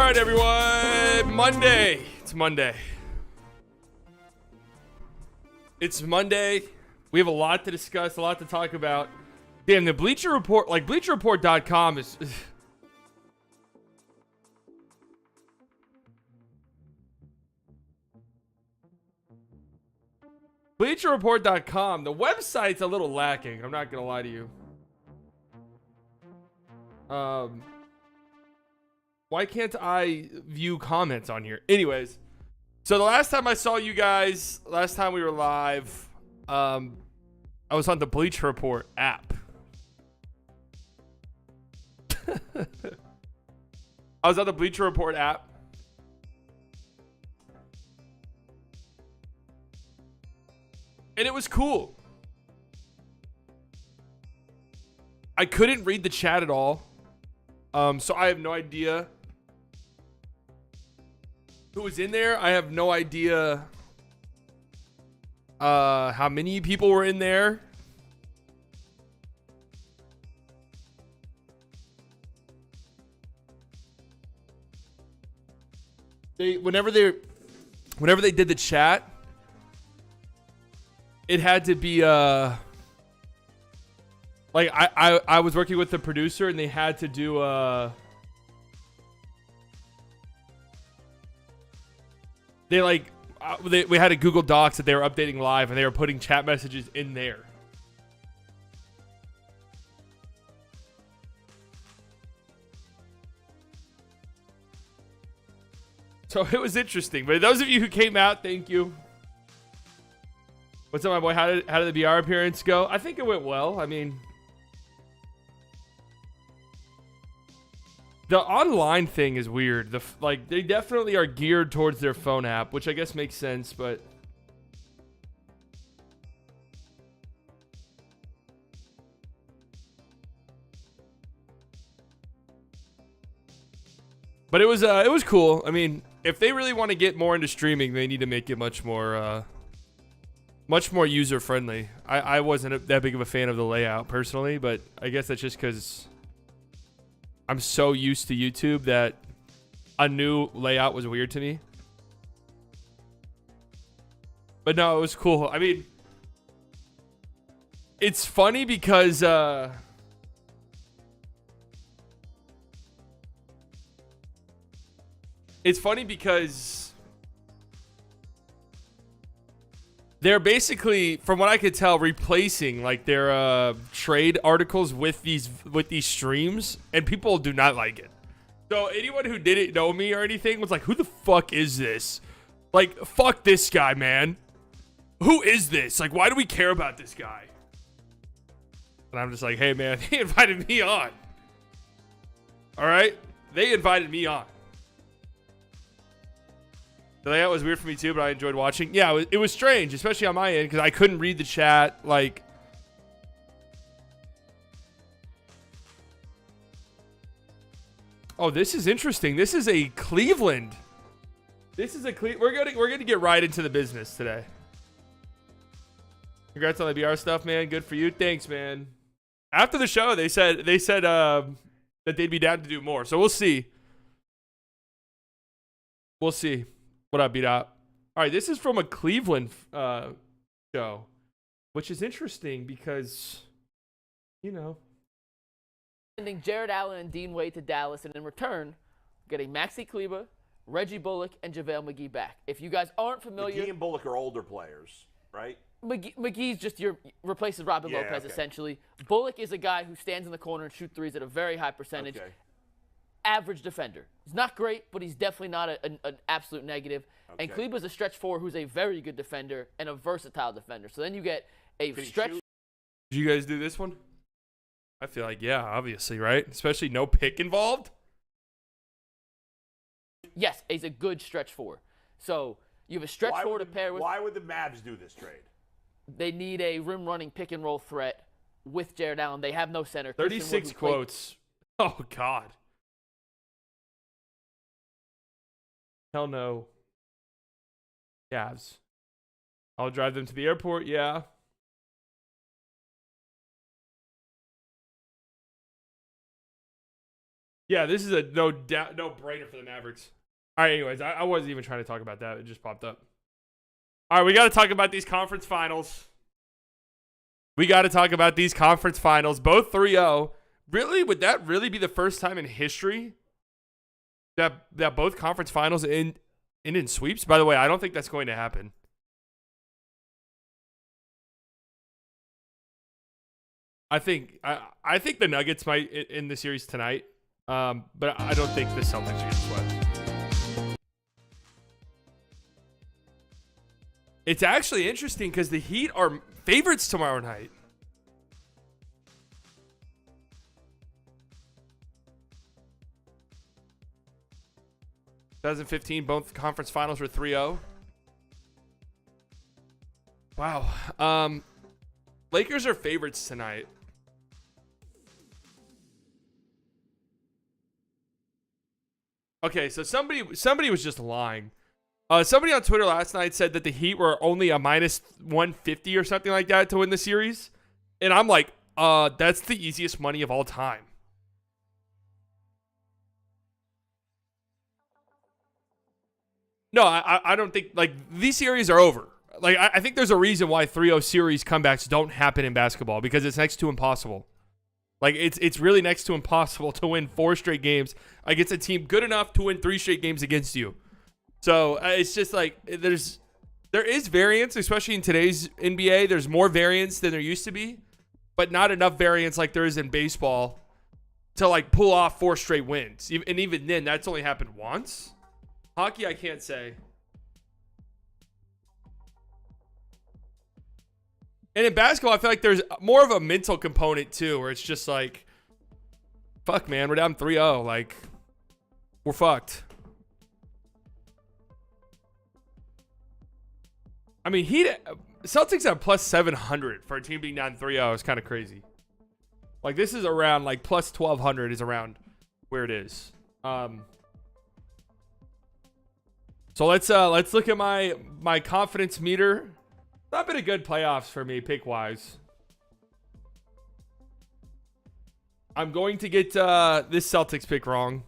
All right, everyone. Monday. It's Monday. It's Monday. We have a lot to discuss, a lot to talk about. Damn, the Bleacher Report, like BleacherReport.com is... BleacherReport.com, the website's a little lacking. I'm not going to lie to you. Why can't I view comments on here? Anyways, so the last time I saw you guys, last time we were live, I was on the Bleacher Report app. I was on the Bleacher Report app. And it was cool. I couldn't read the chat at all. So I have no idea who was in there. I have no idea how many people were in there. Whenever they did the chat, it had to be like I was working with the producer and they had to do we had a Google Docs that they were updating live and they were putting chat messages in there. So it was interesting. But those of you who came out, thank you. What's up, my boy? How did the BR appearance go? I think it went well. I mean, the online thing is weird. They definitely are geared towards their phone app, which I guess makes sense, but it was cool. I mean, if they really want to get more into streaming, they need to make it much more user friendly. I wasn't that big of a fan of the layout personally, but I guess that's just because I'm so used to YouTube that a new layout was weird to me. But no, it was cool. I mean, it's funny because they're basically, from what I could tell, replacing like their trade articles with these streams, and people do not like it. So anyone who didn't know me or anything was like, "Who the fuck is this? Like, fuck this guy, man. Who is this? Like, why do we care about this guy?" And I'm just like, "Hey, man, they invited me on. All right, they invited me on." The layout was weird for me too, but I enjoyed watching. Yeah, it was strange, especially on my end, because I couldn't read the chat. Like, oh, this is interesting. This is a Cleveland. We're gonna get right into the business today. Congrats on the BR stuff, man. Good for you. Thanks, man. After the show, they said that they'd be down to do more. So we'll see. We'll see. What up, beat up? All right, this is from a Cleveland show, which is interesting because, you know, sending Jared Allen and Dean Wade to Dallas, and in return, getting Maxi Kleber, Reggie Bullock, and JaVale McGee back. If you guys aren't familiar, McGee and Bullock are older players, right? McGee's just replaces Robin Lopez, okay. Essentially. Bullock is a guy who stands in the corner and shoots threes at a very high percentage. Okay. Average defender. He's not great, but he's definitely not an absolute negative. Okay. And Kleber's a stretch four who's a very good defender and a versatile defender. So then you get a stretch. Did you guys do this one? I feel like, yeah, obviously, right? Especially no pick involved. Yes, he's a good stretch four. So you have a stretch four to pair with. Why would the Mavs do this trade? They need a rim running pick and roll threat with Jared Allen. They have no center. 36 quotes. Oh, God. Hell no. Cavs. I'll drive them to the airport, yeah. Yeah, this is a no brainer for the Mavericks. All right, anyways, I wasn't even trying to talk about that. It just popped up. All right, we got to talk about these conference finals. Both 3-0. Really, would that really be the first time in history that both conference finals end in sweeps? By the way, I don't think that's going to happen. I think the Nuggets might in the series tonight, but I don't think the Celtics are going to sweat. It's actually interesting because the Heat are favorites tomorrow night. In 2015, both conference finals were 3-0. Wow. Lakers are favorites tonight. Okay, so somebody was just lying. Somebody on Twitter last night said that the Heat were only a minus 150 or something like that to win the series. And I'm like, that's the easiest money of all time. No, I don't think, like, these series are over. Like, I think there's a reason why 3-0 series comebacks don't happen in basketball, because it's next to impossible. Like, it's really next to impossible to win 4 straight games against a team good enough to win 3 straight games against you. So it's just like there is variance, especially in today's NBA. There's more variance than there used to be, but not enough variance like there is in baseball to like pull off 4 straight wins. And even then, that's only happened once. Hockey, I can't say. And in basketball, I feel like there's more of a mental component too, where it's just like, fuck, man, we're down 3-0. Like, we're fucked. I mean, Celtics at plus 700 for a team being down 3-0 is kind of crazy. Like, this is around, like, plus 1,200 is around where it is. So let's look at my confidence meter. Not been a good playoffs for me, pick-wise. I'm going to get this Celtics pick wrong.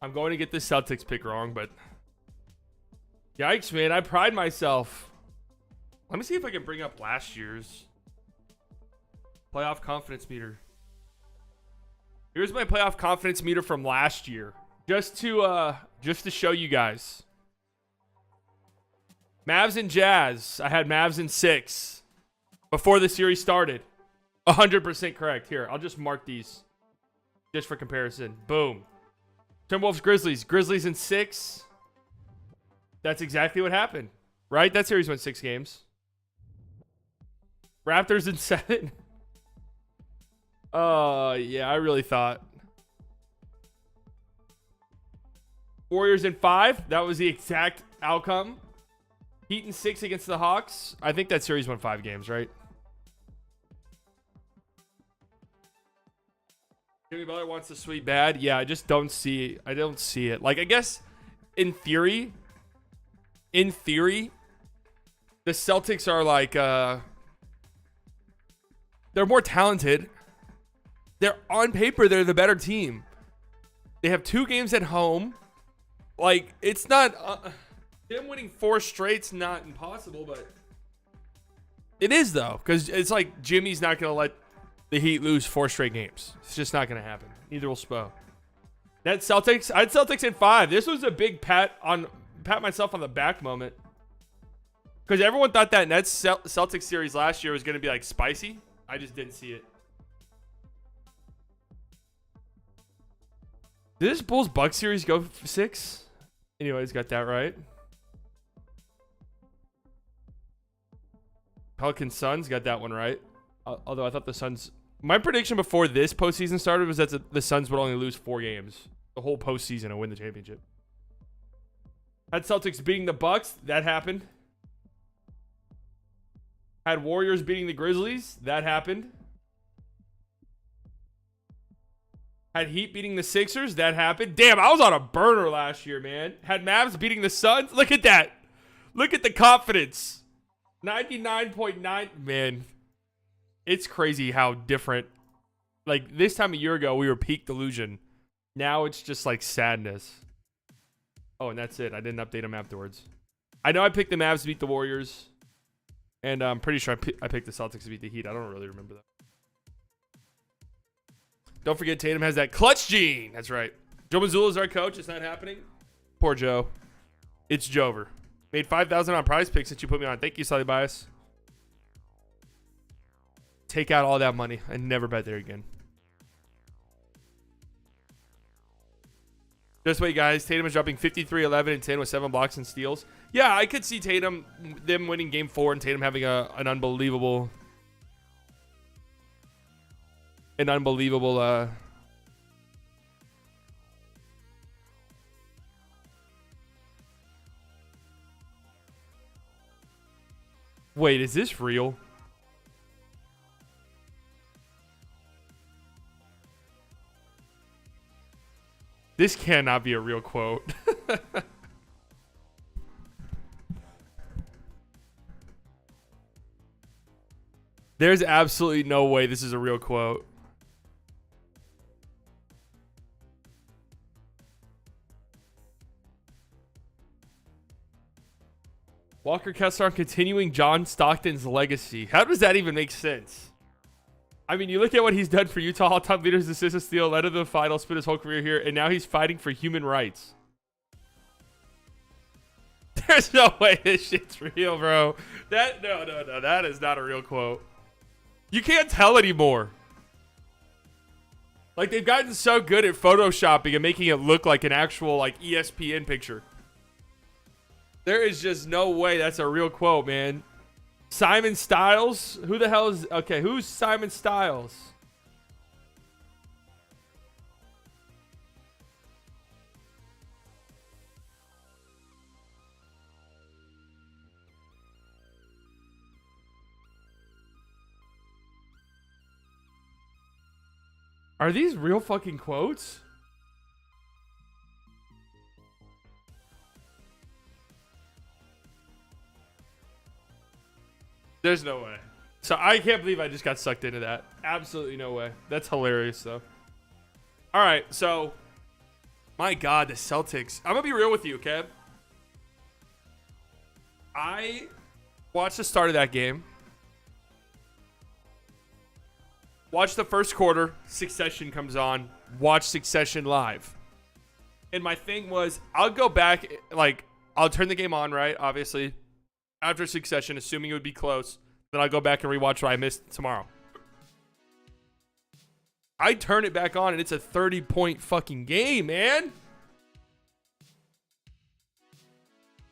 I'm going to get the Celtics pick wrong, but yikes, man. I pride myself. Let me see if I can bring up last year's playoff confidence meter. Here's my playoff confidence meter from last year. Just to show you guys. Mavs and Jazz. I had Mavs in 6 before the series started. 100% correct. Here, I'll just mark these just for comparison. Boom. Timberwolves, Grizzlies. Grizzlies in 6. That's exactly what happened, right? That series went 6 games. Raptors in 7. Yeah, I really thought. Warriors in 5. That was the exact outcome. Heat in 6 against the Hawks. I think that series went 5 games, right? Jimmy Butler wants to sweep bad. Yeah, I just don't see it. I don't see it. Like, I guess in theory, the Celtics are like they're more talented. They're on paper, they're the better team. They have 2 games at home. Like, it's not them winning 4 straight's not impossible, but it is though, because it's like Jimmy's not gonna let the Heat lose 4 straight games. It's just not going to happen. Neither will Spo. That Celtics, I had Celtics in 5. This was a big pat myself on the back moment. Because everyone thought that Nets Celtics series last year was going to be like spicy. I just didn't see it. Did this Bulls Bucks series go 6? Anyways, got that right. Pelicans Suns got that one right. Although I thought the Suns... My prediction before this postseason started was that the Suns would only lose 4 games the whole postseason and win the championship. Had Celtics beating the Bucks. That happened. Had Warriors beating the Grizzlies. That happened. Had Heat beating the Sixers. That happened. Damn, I was on a burner last year, man. Had Mavs beating the Suns. Look at that. Look at the confidence. 99.9. Man, it's crazy how different. Like, this time a year ago, we were peak delusion. Now it's just like sadness. Oh, and that's it. I didn't update them afterwards. I know I picked the Mavs to beat the Warriors. And I'm pretty sure I picked the Celtics to beat the Heat. I don't really remember that. Don't forget Tatum has that clutch gene. That's right. Joe Mazzulla is our coach. It's not happening. Poor Joe. It's Jover. Made $5,000 on Prize Picks since you put me on. Thank you, Sully Bias. Take out all that money and never bet there again. Just wait, guys. Tatum is dropping 53, 11, and 10 with 7 blocks and steals. Yeah, I could see them winning Game 4 and Tatum having an unbelievable Wait, is this real? This cannot be a real quote. There's absolutely no way this is a real quote. Walker Kessler continuing John Stockton's legacy. How does that even make sense? I mean, you look at what he's done for Utah, all-time leaders, assist, and steal, led to the finals, spent his whole career here, and now he's fighting for human rights. There's no way this shit's real, bro. No. That is not a real quote. You can't tell anymore. Like, they've gotten so good at photoshopping and making it look like an actual, like, ESPN picture. There is just no way that's a real quote, man. Simon Styles? Who the hell is... Okay, who's Simon Styles? Are these real fucking quotes? There's no way. So I can't believe I just got sucked into that. Absolutely no way. That's hilarious, though. All right, so my God, the Celtics. I'm gonna be real with you, okay? I watched the start of that game. Watch the first quarter. Succession comes on. Watch Succession live. And my thing was, I'll go back, like, I'll turn the game on, right? Obviously. After Succession, assuming it would be close, then I'll go back and rewatch what I missed tomorrow. I turn it back on, and it's a 30-point fucking game, man.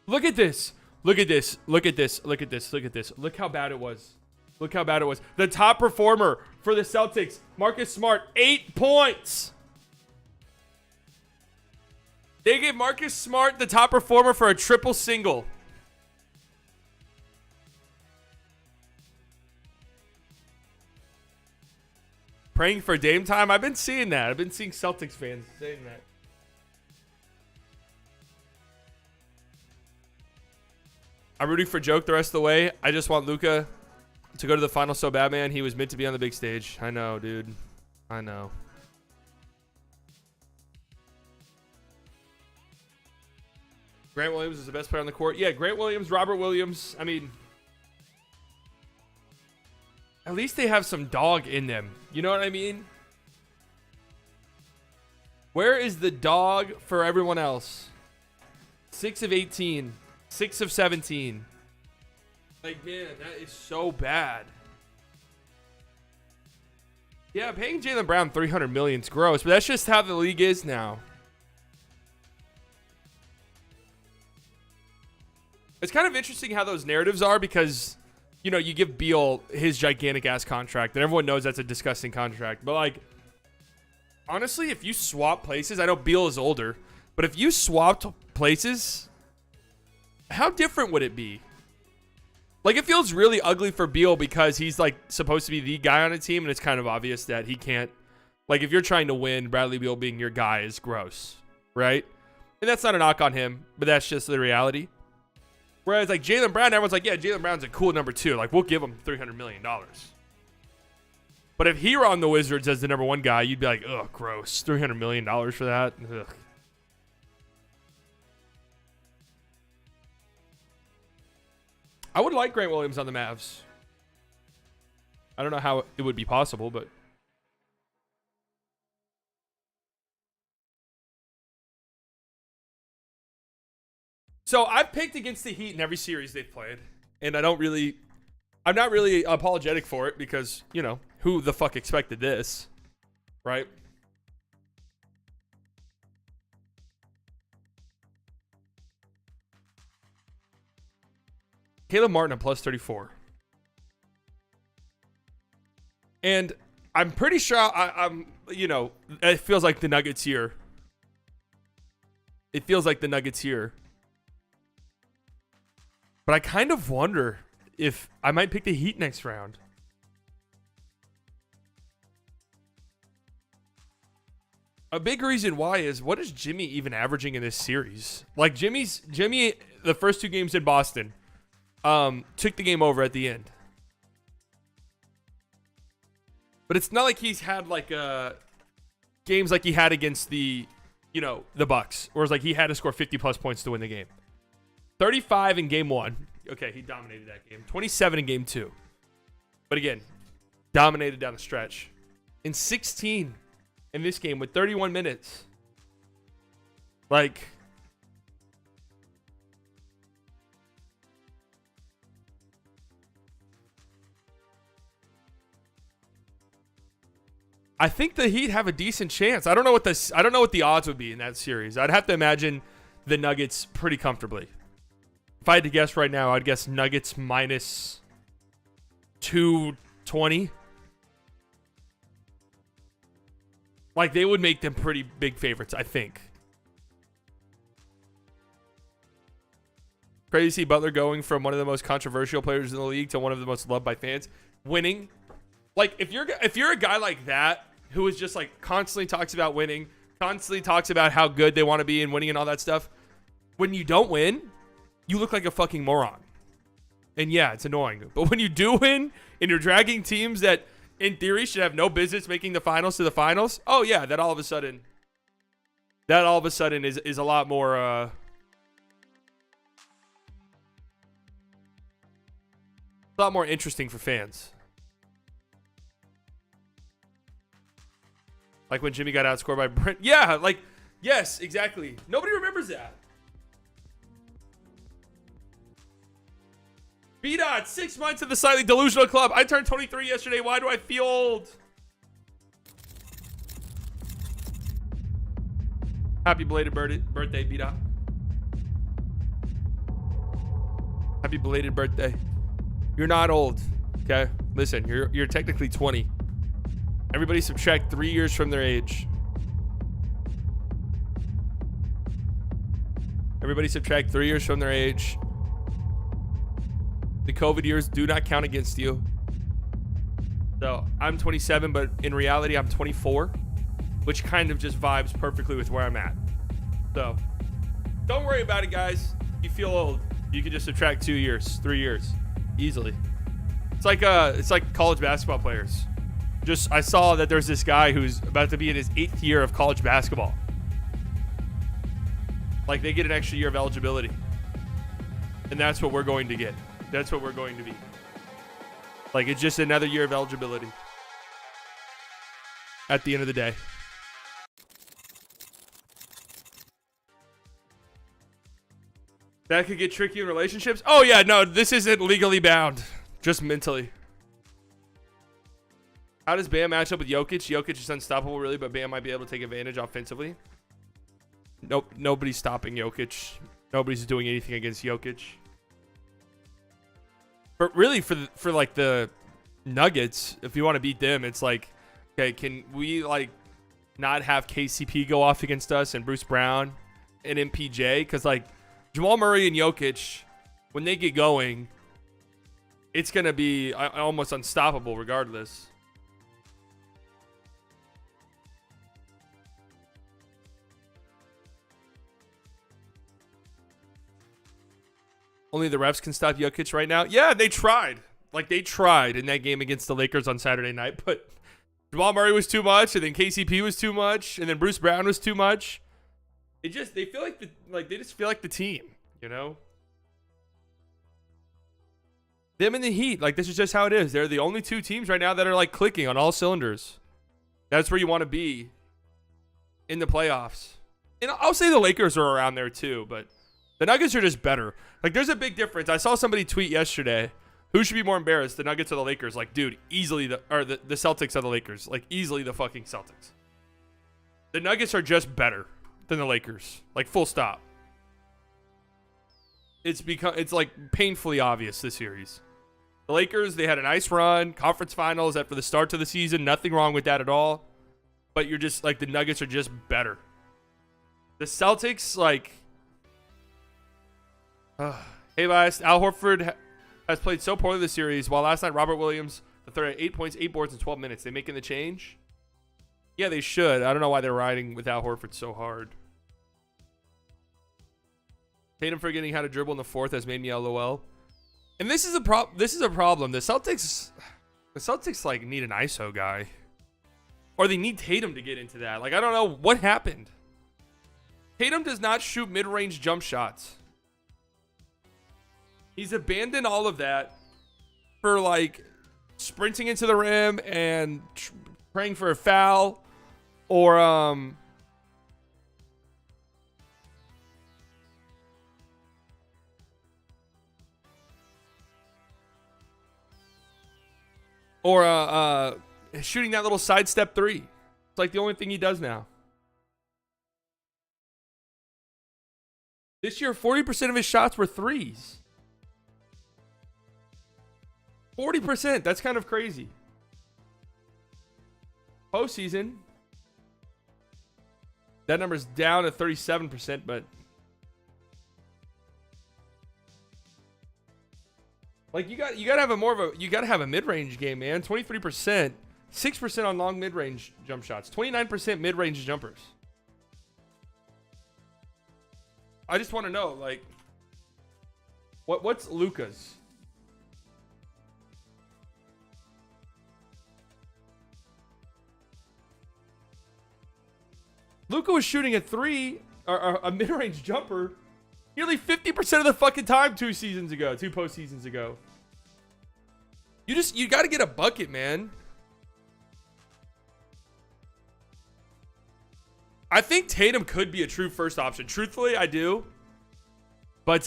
Look at this. Look at this. Look at this. Look at this. Look at this. Look how bad it was. Look how bad it was. The top performer for the Celtics, Marcus Smart, 8 points. They gave Marcus Smart the top performer for a triple single. Praying for Dame time. I've been seeing that. I've been seeing Celtics fans saying that. I'm rooting for Joke the rest of the way. I just want Luka to go to the finals so bad, man. He was meant to be on the big stage. I know, dude. I know. Grant Williams is the best player on the court. Yeah, Grant Williams, Robert Williams. I mean, at least they have some dog in them. You know what I mean? Where is the dog for everyone else? 6 of 18. 6 of 17. Like, man, that is so bad. Yeah, paying Jaylen Brown $300 million is gross, but that's just how the league is now. It's kind of interesting how those narratives are because, you know, you give Beal his gigantic-ass contract, and everyone knows that's a disgusting contract. But, like, honestly, if you swap places, I know Beal is older, but if you swapped places, how different would it be? Like, it feels really ugly for Beal because he's, like, supposed to be the guy on a team, and it's kind of obvious that he can't Like, if you're trying to win, Bradley Beal being your guy is gross, right? And that's not a knock on him, but that's just the reality. Whereas, like, Jaylen Brown, everyone's like, yeah, Jaylen Brown's a cool number 2. Like, we'll give him $300 million. But if he were on the Wizards as the number 1 guy, you'd be like, ugh, gross. $300 million for that? Ugh. I would like Grant Williams on the Mavs. I don't know how it would be possible, but... So I've picked against the Heat in every series they've played, and I'm not really apologetic for it because, you know, who the fuck expected this, right? Caleb Martin at plus 34. And I'm pretty sure I'm, you know, it feels like the Nuggets here. It feels like the Nuggets here. But I kind of wonder if I might pick the Heat next round. A big reason why is, what is Jimmy even averaging in this series? Like, Jimmy, the first 2 games in Boston, took the game over at the end. But it's not like he's had like games like he had against the, you know, the Bucks, where it's like he had to score 50 plus points to win the game. 35 in game 1. Okay, he dominated that game. 27 in game 2. But again, dominated down the stretch. In 16 in this game with 31 minutes. Like, I think the Heat have a decent chance. I don't know what the odds would be in that series. I'd have to imagine the Nuggets pretty comfortably. If I had to guess right now, I'd guess Nuggets minus 220. Like, they would make them pretty big favorites, I think. Crazy to see Butler going from one of the most controversial players in the league to one of the most loved by fans, winning. Like, if you're a guy like that who is just like constantly talks about winning, constantly talks about how good they want to be and winning and all that stuff, when you don't win, you look like a fucking moron. And yeah, it's annoying. But when you do win and you're dragging teams that in theory should have no business making the finals to the finals, oh yeah, that all of a sudden is a lot more interesting for fans. Like when Jimmy got outscored by Brent. Yeah, like, yes, exactly. Nobody remembers that. B-Dot, 6 months in the slightly delusional club. I turned 23 yesterday. Why do I feel old? Happy belated birthday, B-Dot. Happy belated birthday. You're not old, okay? Listen, you're technically 20. Everybody subtract 3 years from their age. Everybody subtract 3 years from their age. The COVID years do not count against you. So I'm 27, but in reality, I'm 24, which kind of just vibes perfectly with where I'm at. So don't worry about it, guys. If you feel old, you can just subtract 2 years, 3 years, easily. It's like college basketball players. I saw that there's this guy who's about to be in his 8th year of college basketball. Like, they get an extra year of eligibility. And that's what we're going to get. That's what we're going to be. Like, it's just another year of eligibility. At the end of the day. That could get tricky in relationships? Oh, yeah, no, this isn't legally bound. Just mentally. How does Bam match up with Jokic? Jokic is unstoppable, really, but Bam might be able to take advantage offensively. Nope, nobody's stopping Jokic. Nobody's doing anything against Jokic. But really, for like the Nuggets, if you want to beat them, it's like, okay, can we like not have KCP go off against us and Bruce Brown and MPJ? Because like Jamal Murray and Jokic, when they get going, it's gonna be almost unstoppable regardless. Only the refs can stop Jokic right now. Yeah, they tried. Like, they tried in that game against the Lakers on Saturday night, but Jamal Murray was too much, and then KCP was too much, and then Bruce Brown was too much. They just feel like they just feel like the team, you know? Them and the Heat, like, this is just how it is. They're the only two teams right now that are like clicking on all cylinders. That's where you want to be in the playoffs. And I'll say the Lakers are around there too, but the Nuggets are just better. Like, there's a big difference. I saw somebody tweet yesterday, who should be more embarrassed, the Nuggets or the Lakers? Like, dude, easily the Celtics are the Lakers. Like, easily the fucking Celtics. The Nuggets are just better than the Lakers. Like, full stop. It's like painfully obvious this series. The Lakers, they had a nice run, conference finals after the start to the season. Nothing wrong with that at all. But you're just like, the Nuggets are just better. The Celtics, like, hey, guys, Al Horford has played so poorly this series, while last night Robert Williams, the third, had 8 points, 8 boards in 12 minutes. They making the change? Yeah, they should. I don't know why they're riding with Al Horford so hard. Tatum forgetting how to dribble in the fourth has made me LOL. And this is a problem. The Celtics like need an ISO guy, or they need Tatum to get into that. Like, I don't know what happened. Tatum does not shoot mid-range jump shots. He's abandoned all of that for like sprinting into the rim and praying for a foul, or shooting that little sidestep three. It's like the only thing he does now. This year, 40% of his shots were threes. 40%. That's kind of crazy. Postseason, that number's down to 37%, but like, you gotta have a mid-range game, man. 23%, 6% on long mid-range jump shots, 29% mid-range jumpers. I just want to know, like, what's Luka's? Luka was shooting a three, or a mid-range jumper, nearly 50% of the fucking time two postseasons ago. You got to get a bucket, man. I think Tatum could be a true first option. Truthfully, I do. But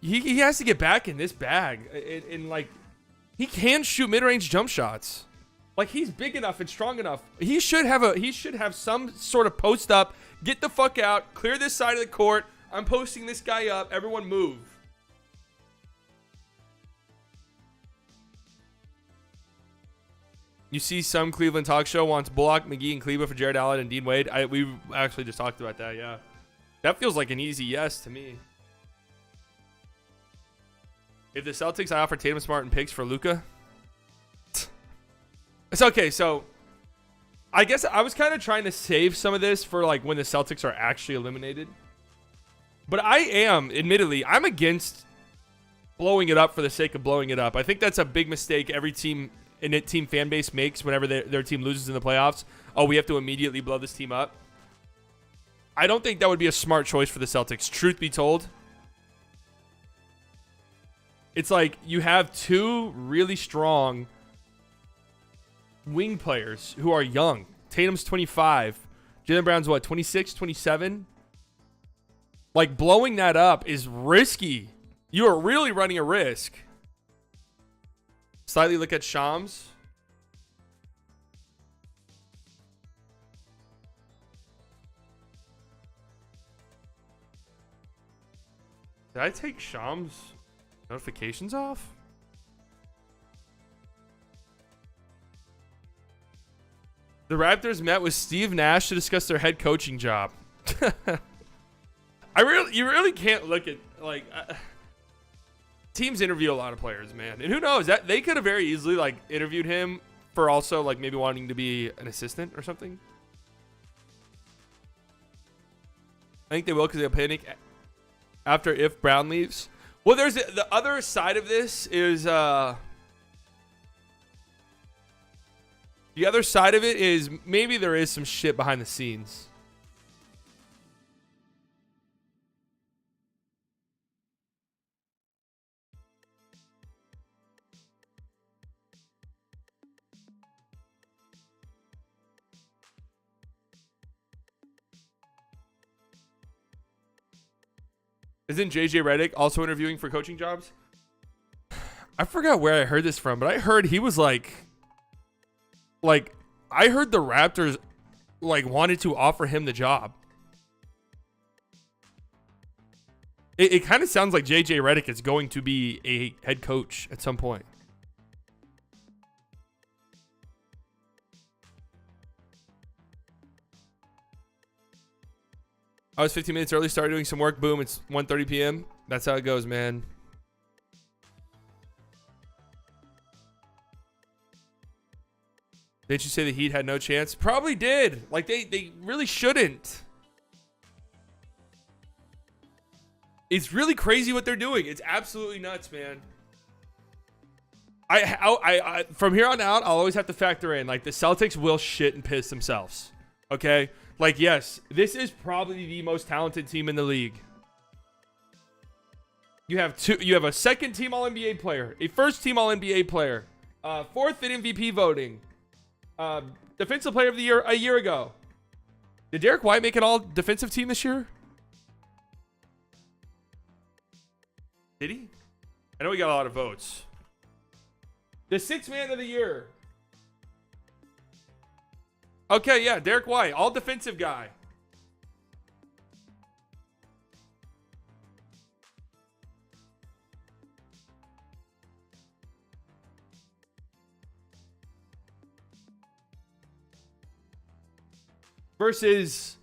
he has to get back in this bag. And like, he can shoot mid-range jump shots. Like, he's big enough and strong enough. He should have some sort of post up. Get the fuck out. Clear this side of the court. I'm posting this guy up. Everyone move. You see, some Cleveland talk show wants Bullock, McGee, and Cleveland for Jared Allen and Dean Wade. We actually just talked about that, yeah. That feels like an easy yes to me. If the Celtics, I offer Tatum, Smart, and picks for Luka. It's okay, so I guess I was kind of trying to save some of this for like when the Celtics are actually eliminated. But admittedly, I'm against blowing it up for the sake of blowing it up. I think that's a big mistake every team and team fan base makes whenever their team loses in the playoffs. Oh, we have to immediately blow this team up. I don't think that would be a smart choice for the Celtics, truth be told. It's like you have two really strong wing players who are young. Tatum's 25. Jaylen Brown's what, 26, 27? Like, blowing that up is risky. You are really running a risk. Slightly look at Shams. Did I take Shams' notifications off? The Raptors met with Steve Nash to discuss their head coaching job. You really can't look at, like, teams interview a lot of players, man. And who knows, that they could have very easily like interviewed him for also like maybe wanting to be an assistant or something. I think they will, because they'll panic after if Brown leaves. Well, there's the other side of this is the other side of it is maybe there is some shit behind the scenes. Isn't JJ Redick also interviewing for coaching jobs? I forgot where I heard this from, but I heard he was like I heard the Raptors wanted to offer him the job. It kind of sounds like JJ Redick is going to be a head coach at some point. I was 15 minutes early, started doing some work. Boom, it's 1:30 p.m. That's how it goes, man. Did you say the Heat had no chance? Probably did. Like, they really shouldn't. It's really crazy what they're doing. It's absolutely nuts, man. I from here on out, I'll always have to factor in, like, the Celtics will shit and piss themselves. Okay? Like, yes, this is probably the most talented team in the league. You have a second team All-NBA player, a first team All-NBA player, fourth in MVP voting, defensive player of the year a year ago. Did Derek White make an all defensive team this year? Did he? I know he got a lot of votes. The sixth man of the year. Okay, yeah, Derek White, all defensive guy. Versus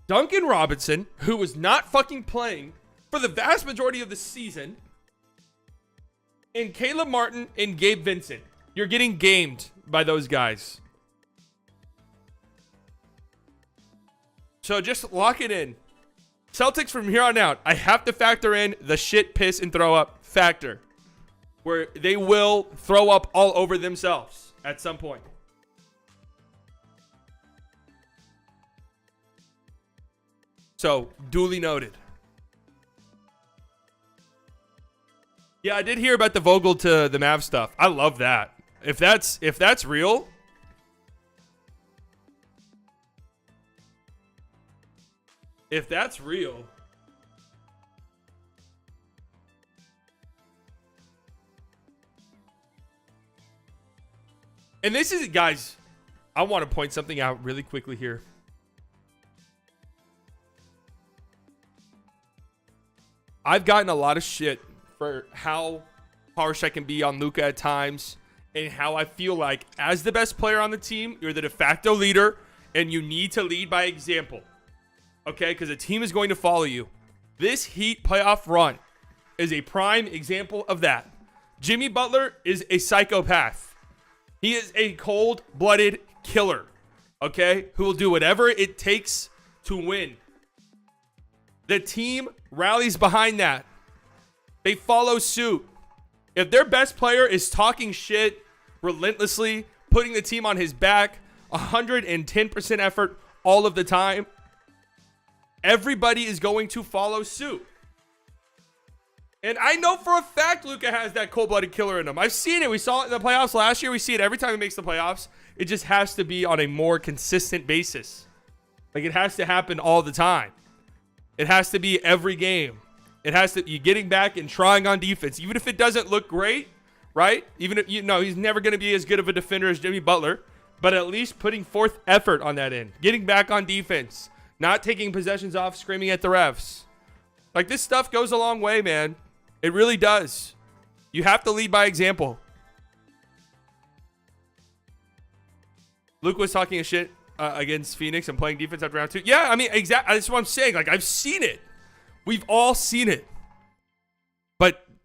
Duncan Robinson, who was not fucking playing for the vast majority of the season, and Caleb Martin and Gabe Vincent. You're getting gamed by those guys. So just lock it in. Celtics from here on out, I have to factor in the shit, piss, and throw up factor, where they will throw up all over themselves at some point. So, duly noted. Yeah, I did hear about the Vogel to the Mavs stuff. I love that. If that's real, if that's real, and this is, guys, I want to point something out really quickly here. I've gotten a lot of shit for how harsh I can be on Luka at times, and how I feel like as the best player on the team, you're the de facto leader, and you need to lead by example. Okay, because the team is going to follow you. This Heat playoff run is a prime example of that. Jimmy Butler is a psychopath. He is a cold-blooded killer, okay, who will do whatever it takes to win. The team rallies behind that. They follow suit. If their best player is talking shit relentlessly, putting the team on his back, 110% effort all of the time, everybody is going to follow suit. And I know for a fact Luka has that cold-blooded killer in him. I've seen it. We saw it in the playoffs last year. We see it every time he makes the playoffs. It just has to be on a more consistent basis. Like, it has to happen all the time. It has to be every game. It has to be getting back and trying on defense. Even if it doesn't look great, right? Even if, he's never going to be as good of a defender as Jimmy Butler, but at least putting forth effort on that end. Getting back on defense. Not taking possessions off, screaming at the refs. Like, this stuff goes a long way, man. It really does. You have to lead by example. Luke was talking a shit against Phoenix and playing defense after round 2. Yeah, I mean, exactly. That's what I'm saying. Like, I've seen it. We've all seen it.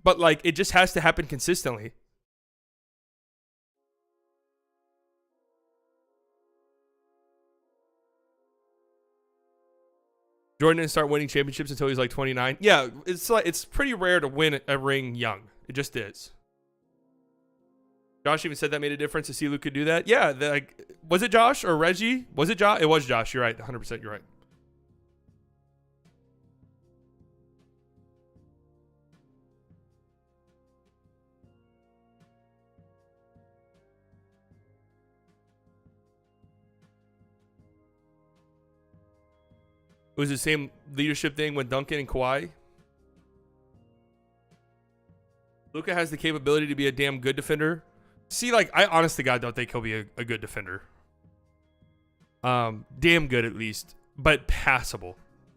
But like, it just has to happen consistently. Jordan didn't start winning championships until he was like 29. Yeah, it's pretty rare to win a ring young. It just is. Josh even said that made a difference to see Luka do that. Yeah, was it Josh or Reggie? Was it Josh? It was Josh. You're right. 100% you're right. It was the same leadership thing with Duncan and Kawhi. Luka has the capability to be a damn good defender. See, like, I honest to God don't think he'll be a good defender. Damn good at least, but passable.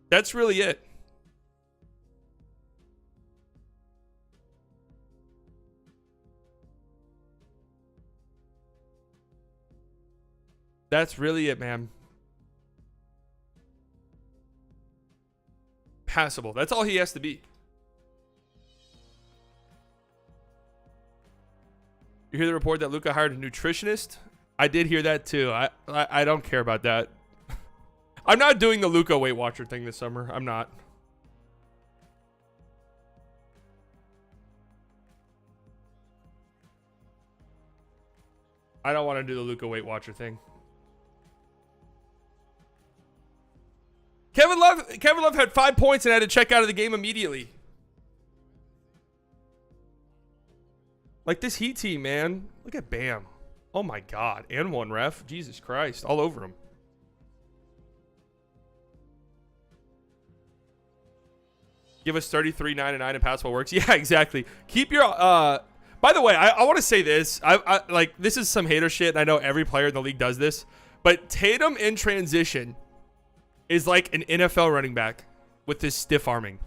That's really it. That's really it, man. Passable. That's all he has to be. You hear the report that Luka hired a nutritionist? I did hear that too. I don't care about that. I'm not doing the Luka Weight Watcher thing this summer. I'm not. I don't want to do the Luka Weight Watcher thing. Kevin Love had 5 points and had to check out of the game immediately. Like this Heat team, man. Look at Bam. Oh my God. And one ref. Jesus Christ. All over him. Give us 33, 9, and 9 and pass what works. Yeah, exactly. Keep your by the way, I want to say this. I like this is some hater shit, and I know every player in the league does this, but Tatum in transition is like an NFL running back with this stiff arming.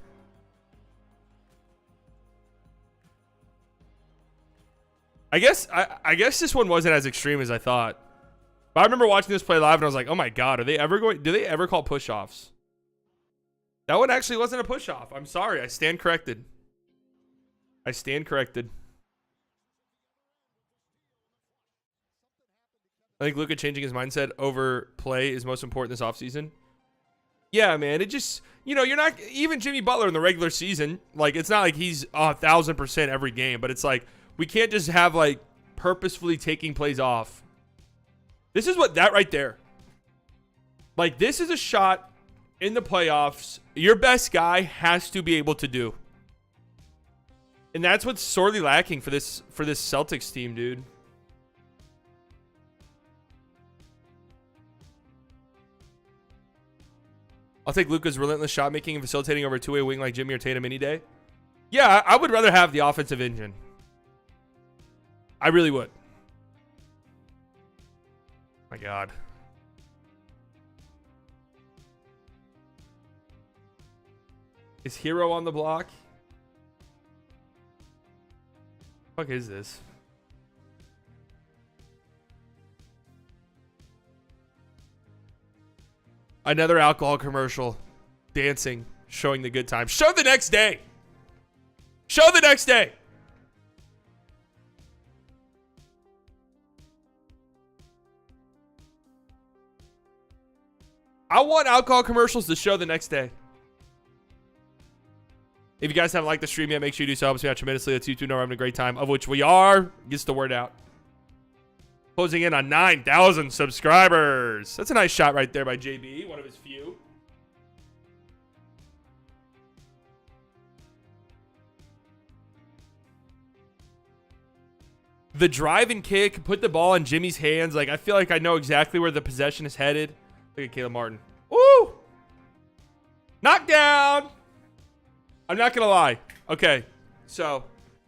I guess this one wasn't as extreme as I thought. But I remember watching this play live and I was like, "Oh my God, do they ever call push-offs?" That one actually wasn't a push-off. I'm sorry. I stand corrected. I think Luka changing his mindset over play is most important this offseason. Yeah, man. It just, you're not, even Jimmy Butler in the regular season, like, it's not like he's 1,000% every game, but it's like, we can't just have, like, purposefully taking plays off. This is that right there. Like, this is a shot in the playoffs your best guy has to be able to do. And that's what's sorely lacking for this Celtics team, dude. I'll take Luka's relentless shot making and facilitating over a two-way wing like Jimmy or Tatum any day. Yeah, I would rather have the offensive engine. I really would. My God. Is Hero on the block? What the fuck is this? Another alcohol commercial. Dancing. Showing the good time. Show the next day. Show the next day. I want alcohol commercials to show the next day. If you guys haven't liked the stream yet, make sure you do so. Helps me out tremendously. Let's YouTube know we're having a great time, of which we are. Gets the word out. Closing in on 9,000 subscribers. That's a nice shot right there by JB, one of his few. The drive and kick, put the ball in Jimmy's hands. Like, I feel like I know exactly where the possession is headed. Look at Caleb Martin. Woo! Knockdown! I'm not going to lie. Okay, so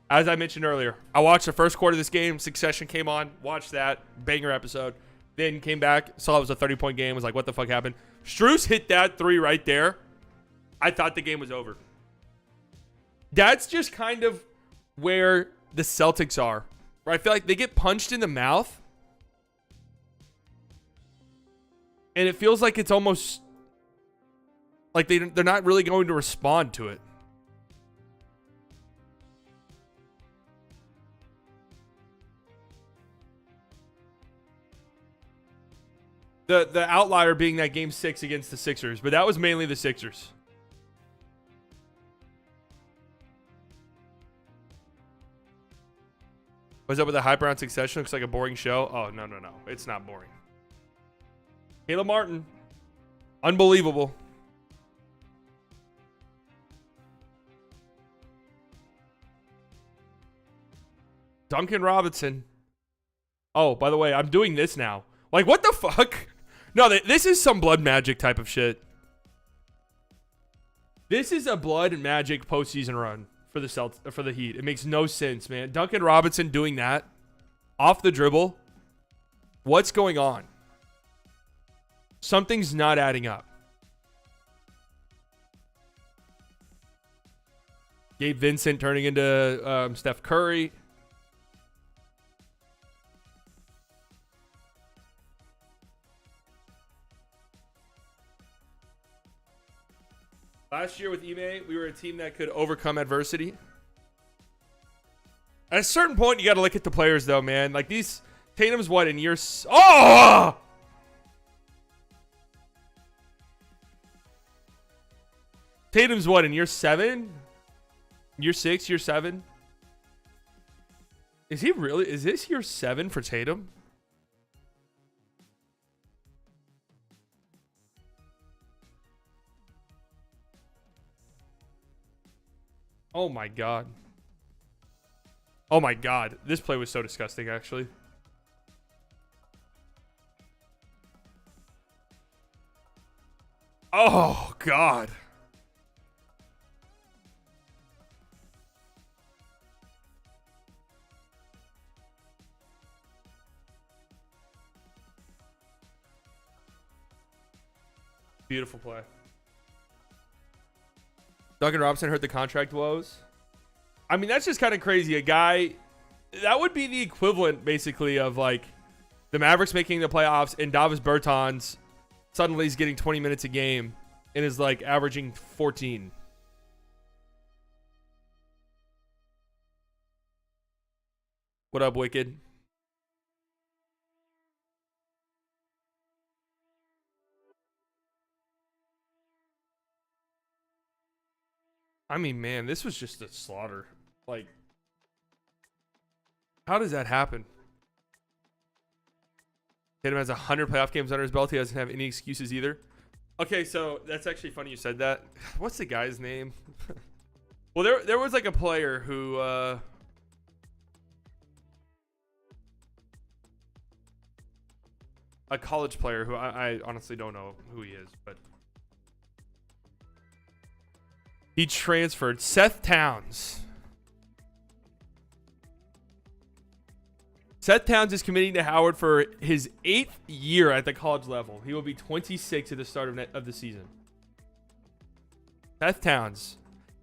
as I mentioned earlier, I watched the first quarter of this game. Succession came on. Watched that. Banger episode. Then came back. Saw it was a 30-point game. Was like, what the fuck happened? Strus hit that three right there. I thought the game was over. That's just kind of where the Celtics are. Where I feel like they get punched in the mouth. And it feels like it's almost like they're not really going to respond to it. The outlier being that game 6 against the Sixers, but that was mainly the Sixers. What's up with the hyper on Succession? Looks like a boring show. Oh, no. It's not boring. Caleb Martin. Unbelievable. Duncan Robinson. Oh, by the way, I'm doing this now. Like, what the fuck? No, this is some blood magic type of shit. This is a blood and magic postseason run for the Heat. It makes no sense, man. Duncan Robinson doing that off the dribble. What's going on? Something's not adding up. Gabe Vincent turning into Steph Curry. Last year with Ime, we were a team that could overcome adversity. At a certain point, you got to look at the players, though, man. Like, these... Tatum's what, in year... Oh! Tatum's what, in year 7? Year 6, year 7? Is he really... Is this year 7 for Tatum? Oh my god. Oh my god. This play was so disgusting, actually. Oh god. Beautiful play. Duncan Robinson hurt the contract woes. I mean, that's just kind of crazy. A guy, that would be the equivalent, basically, of like the Mavericks making the playoffs and Davis Bertans suddenly is getting 20 minutes a game and is like averaging 14. What up, Wicked? I mean, man, this was just a slaughter. Like, how does that happen? Tatum has 100 playoff games under his belt. He doesn't have any excuses either. Okay, so that's actually funny you said that. What's the guy's name? Well, there was like a player who... a college player who I honestly don't know who he is, but... He transferred. Seth Pounds. Seth Pounds is committing to Howard for his 8th year at the college level. He will be 26 at the start of the season. Seth Pounds.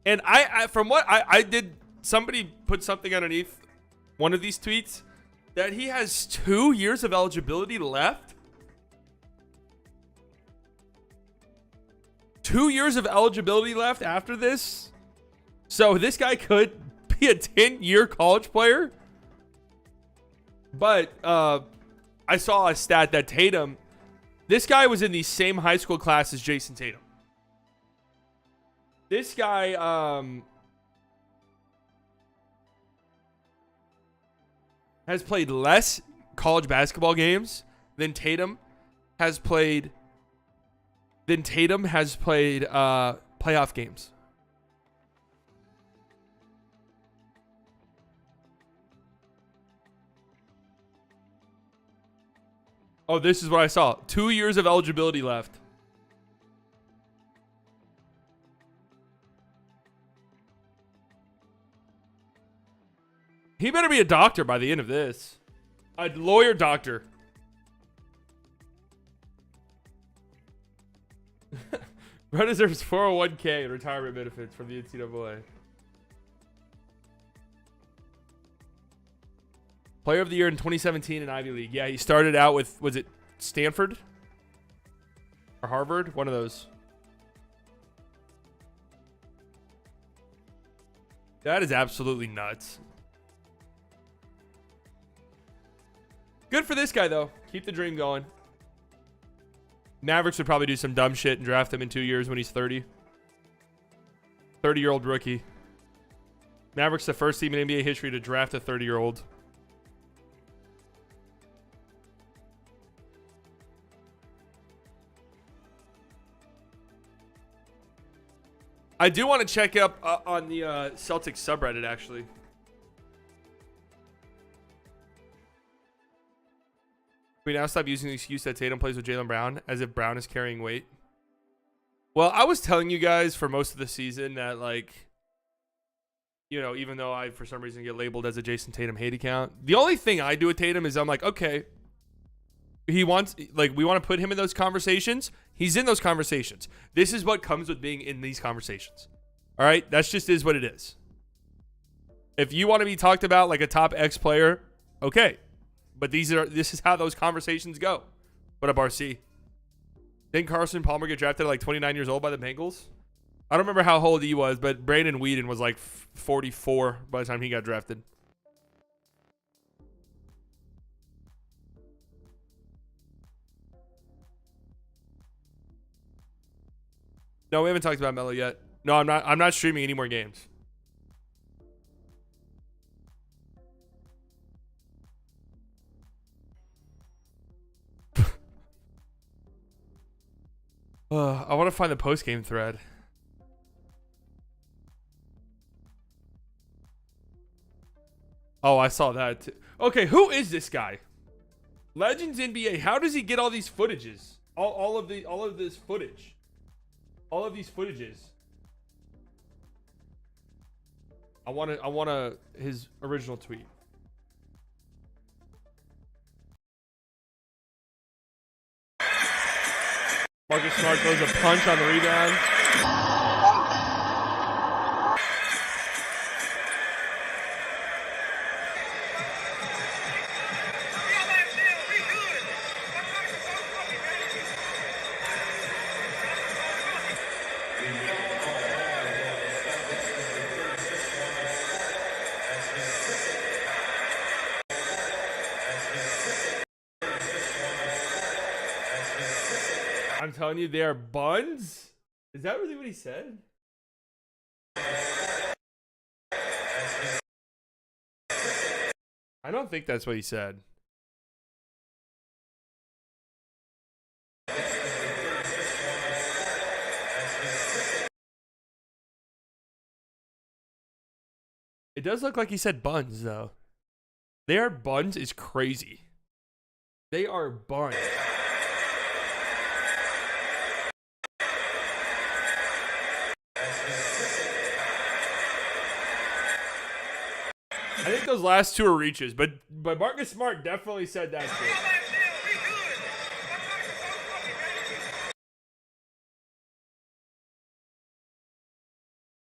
And I from what I did, somebody put something underneath one of these tweets that he has 2 years of eligibility left. 2 years of eligibility left after this. So this guy could be a 10-year college player. But I saw a stat that Tatum, this guy was in the same high school class as Jayson Tatum. This guy has played less college basketball games than Tatum has played playoff games. Oh, this is what I saw. 2 years of eligibility left. He better be a doctor by the end of this. A lawyer doctor. Bro deserves 401k and retirement benefits from the NCAA. Player of the year in 2017 in Ivy League. Yeah, he started out with, was it Stanford? Or Harvard? One of those. That is absolutely nuts. Good for this guy, though. Keep the dream going. Mavericks would probably do some dumb shit and draft him in 2 years when he's 30. 30-year-old rookie. Mavericks the first team in NBA history to draft a 30-year-old. I do want to check up on the Celtics subreddit, actually. We now stop using the excuse that Tatum plays with Jaylen Brown as if Brown is carrying weight. Well, I was telling you guys for most of the season that, like, you know, even though I, for some reason, get labeled as a Jayson Tatum hate account, the only thing I do with Tatum is I'm like, okay, he wants, like, we want to put him in those conversations. He's in those conversations. This is what comes with being in these conversations. All right? That's just is what it is. If you want to be talked about like a top X player, okay. But this is how those conversations go. What up, RC? Didn't Carson Palmer get drafted at like 29 years old by the Bengals? I don't remember how old he was, but Brandon Whedon was like 44 by the time he got drafted. No, we haven't talked about Melo yet. No, I'm not streaming any more games. I want to find the post-game thread. Oh, I saw that too. Okay, who is this guy? Legends NBA. How does he get all these footages? All of this footage. All of these footages. I want his original tweet. Marcus Smart throws a punch on the rebound. I'm telling you, they are buns? Is that really what he said? I don't think that's what he said. It does look like he said buns, though. They are buns is crazy. They are buns. I think those last two are reaches, but Marcus Smart definitely said that shit.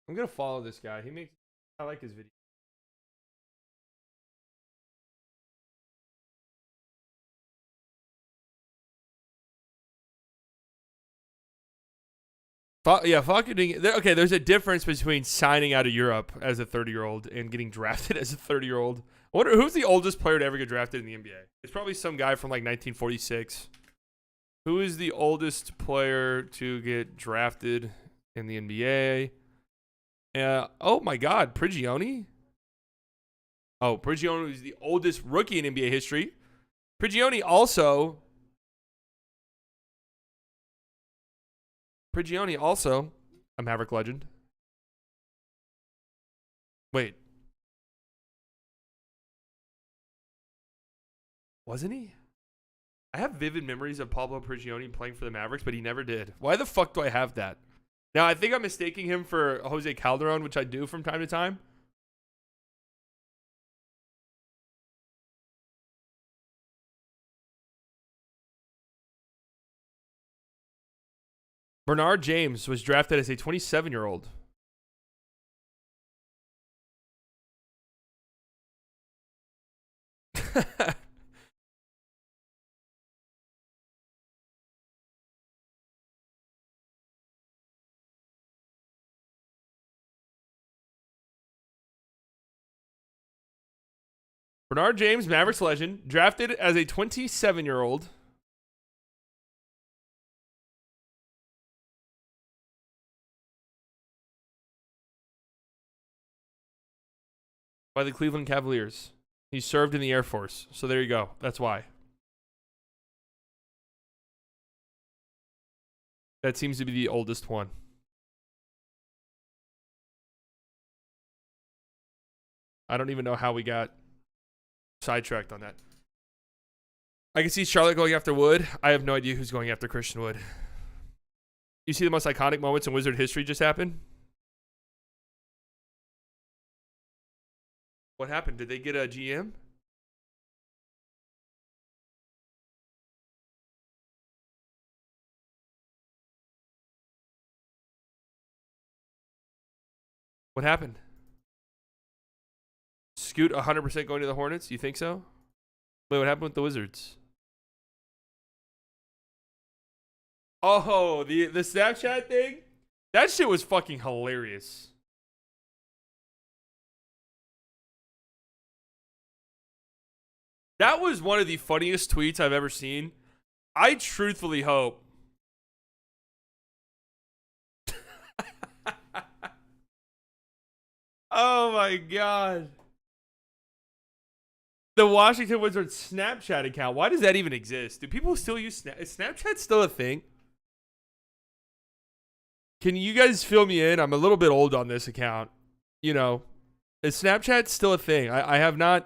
I'm gonna follow this guy. I like his video. Yeah, fucking. Okay, there's a difference between signing out of Europe as a 30-year-old and getting drafted as a 30-year-old. I wonder who's the oldest player to ever get drafted in the NBA. It's probably some guy from like 1946. Who is the oldest player to get drafted in the NBA? Oh my God, Prigioni. Oh, Prigioni is the oldest rookie in NBA history. Prigioni also, a Maverick legend. Wait. Wasn't he? I have vivid memories of Pablo Prigioni playing for the Mavericks, but he never did. Why the fuck do I have that? Now, I think I'm mistaking him for Jose Calderon, which I do from time to time. Bernard James was drafted as a 27-year-old. Bernard James, Mavericks legend, drafted as a 27-year-old. by the Cleveland Cavaliers. He served in the Air Force. So there you go. That's why. That seems to be the oldest one. I don't even know how we got sidetracked on that. I can see Charlotte going after Wood. I have no idea who's going after Christian Wood. You see the most iconic moments in Wizard history just happen? What happened? Did they get a GM? What happened? Scoot 100% going to the Hornets? You think so? Wait, what happened with the Wizards? Oh, the Snapchat thing? That shit was fucking hilarious. That was one of the funniest tweets I've ever seen. I truthfully hope. Oh my god. The Washington Wizards Snapchat account. Why does that even exist? Do people still use Snapchat? Is Snapchat still a thing? Can you guys fill me in? I'm a little bit old on this account. You know, is Snapchat still a thing? I have not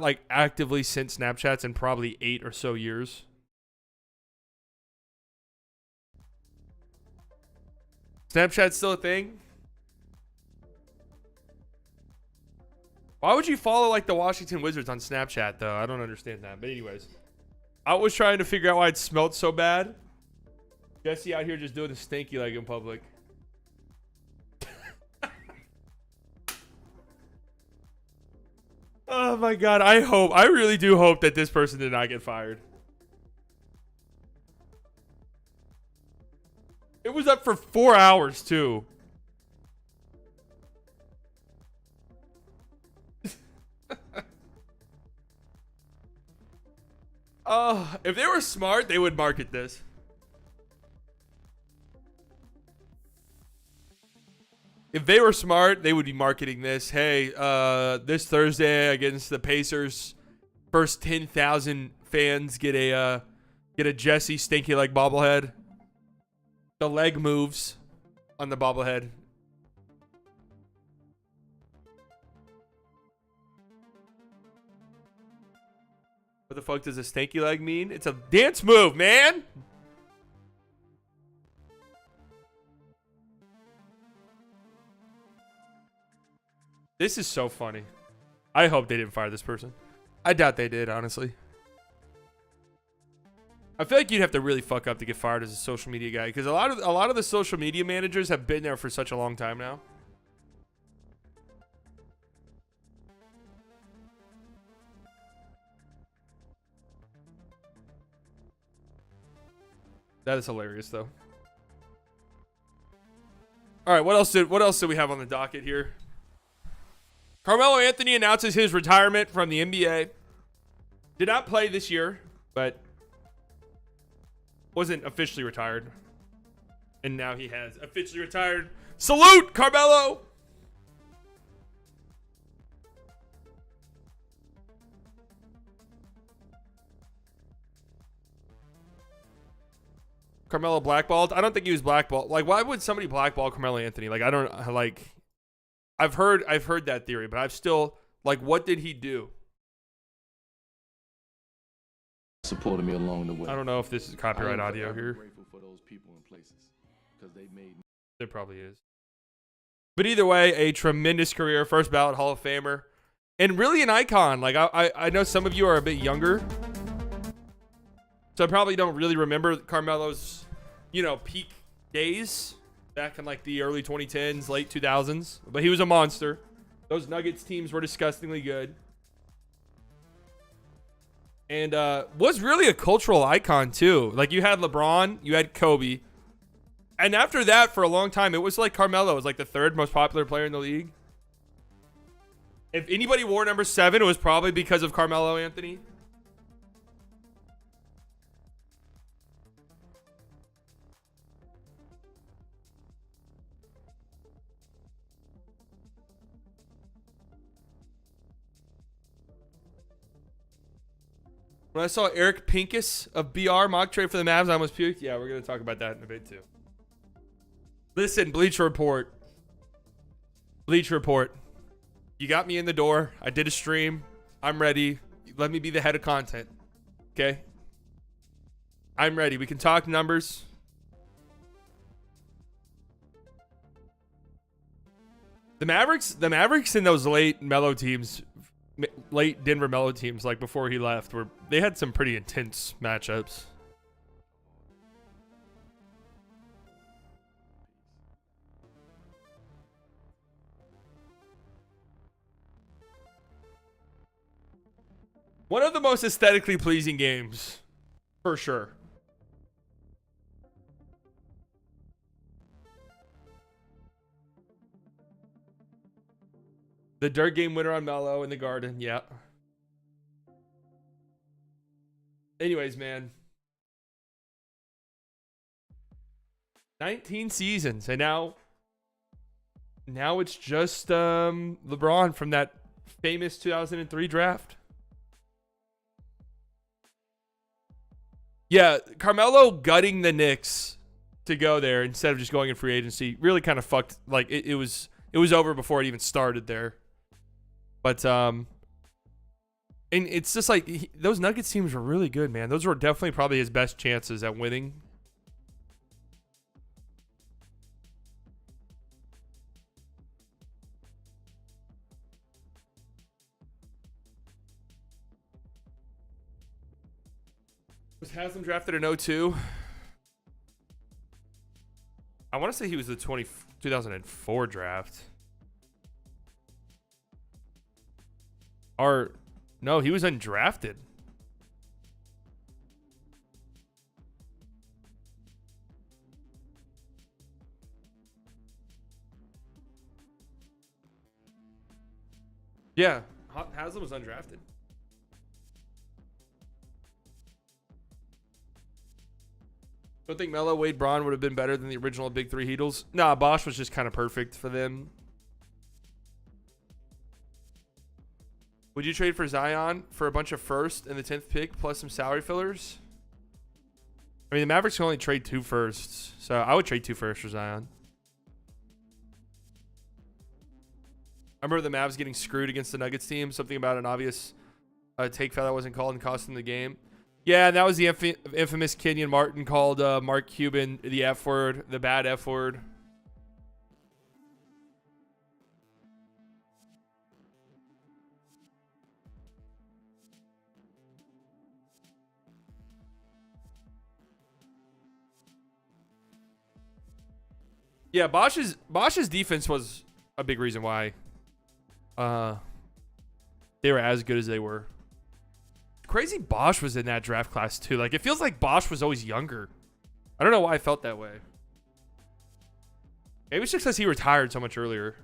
like actively sent Snapchats in probably 8 or so years. Snapchat's still a thing? Why would you follow like the Washington Wizards on Snapchat though? I don't understand that. But anyways, I was trying to figure out why it smelled so bad. Jesse out here just doing a stinky leg in public. Oh my god, I really do hope that this person did not get fired. It was up for 4 hours too. Oh, if they were smart, they would market this. If they were smart, they would be marketing this. Hey, this Thursday against the Pacers, first 10,000 fans get a Jesse stinky leg bobblehead. The leg moves on the bobblehead. What the fuck does a stanky leg mean? It's a dance move, man. This is so funny. I hope they didn't fire this person. I doubt they did, honestly. I feel like you'd have to really fuck up to get fired as a social media guy, because a lot of the social media managers have been there for such a long time now. That is hilarious, though. All right, what else did we have on the docket here? Carmelo Anthony announces his retirement from the NBA. Did not play this year, but wasn't officially retired. And now he has officially retired. Salute, Carmelo! Carmelo blackballed? I don't think he was blackballed. Like, why would somebody blackball Carmelo Anthony? Like, I don't, like, I've heard that theory, but I've still, like, what did he do? Supported me along the way. I don't know if this is copyright audio here. Grateful for those people and places because they made. There probably is. But either way, a tremendous career, first ballot Hall of Famer, and really an icon. Like, I know some of you are a bit younger, so I probably don't really remember Carmelo's, you know, peak days back in like the early 2010s, late 2000s. But he was a monster. Those Nuggets teams were disgustingly good. And was really a cultural icon too. Like, you had LeBron, you had Kobe. And after that, for a long time, it was like Carmelo was like the third most popular player in the league. If anybody wore number 7, it was probably because of Carmelo Anthony. When I saw Eric Pincus of BR mock trade for the Mavs, I almost puked. Yeah, we're going to talk about that in a bit too. Listen, Bleacher Report. Bleacher Report. You got me in the door. I did a stream. I'm ready. Let me be the head of content. Okay? I'm ready. We can talk numbers. The Mavericks in those late Melo teams, late Denver Melo teams, like before he left, they had some pretty intense matchups. One of the most aesthetically pleasing games, for sure. The dirt game winner on Melo in the Garden, yeah. Anyways, man. 19 seasons, and now it's just LeBron from that famous 2003 draft. Yeah, Carmelo gutting the Knicks to go there instead of just going in free agency really kind of fucked. Like it was over before it even started there. But and it's just like those Nuggets teams were really good, man. Those were definitely probably his best chances at winning. Was Haslam drafted in 02? I want to say he was the 2004 draft. Or, no, he was undrafted. Yeah, Haslam was undrafted. Don't think Melo, Wade, Braun would have been better than the original Big Three Heatles. Nah, Bosch was just kind of perfect for them. Would you trade for Zion for a bunch of first and the 10th pick plus some salary fillers? I mean, the Mavericks can only trade 2 firsts, so I would trade 2 firsts for Zion. I remember the Mavs getting screwed against the Nuggets team. Something about an obvious take foul that wasn't called and cost them the game. Yeah, that was the infamous Kenyon Martin called Mark Cuban the F word, the bad F word. Yeah, Bosch's defense was a big reason why they were as good as they were. Crazy Bosch was in that draft class too. Like, it feels like Bosch was always younger. I don't know why I felt that way. Maybe it's just because he retired so much earlier.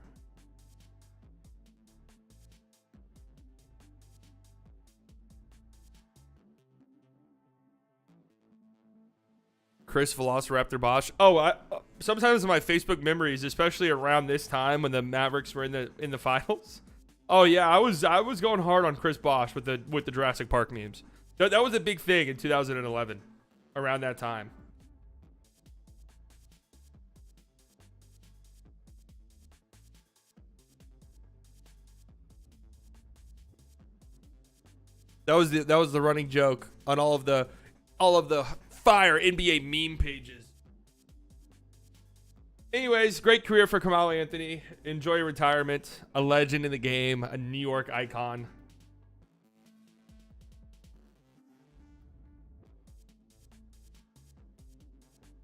Chris Velociraptor Bosch. Oh, sometimes in my Facebook memories, especially around this time when the Mavericks were in the finals. Oh yeah, I was going hard on Chris Bosch with the Jurassic Park memes. That was a big thing in 2011, around that time. That was the running joke on all of the fire NBA meme pages. Anyways, great career for Carmelo Anthony. Enjoy your retirement. A legend in the game. A New York icon.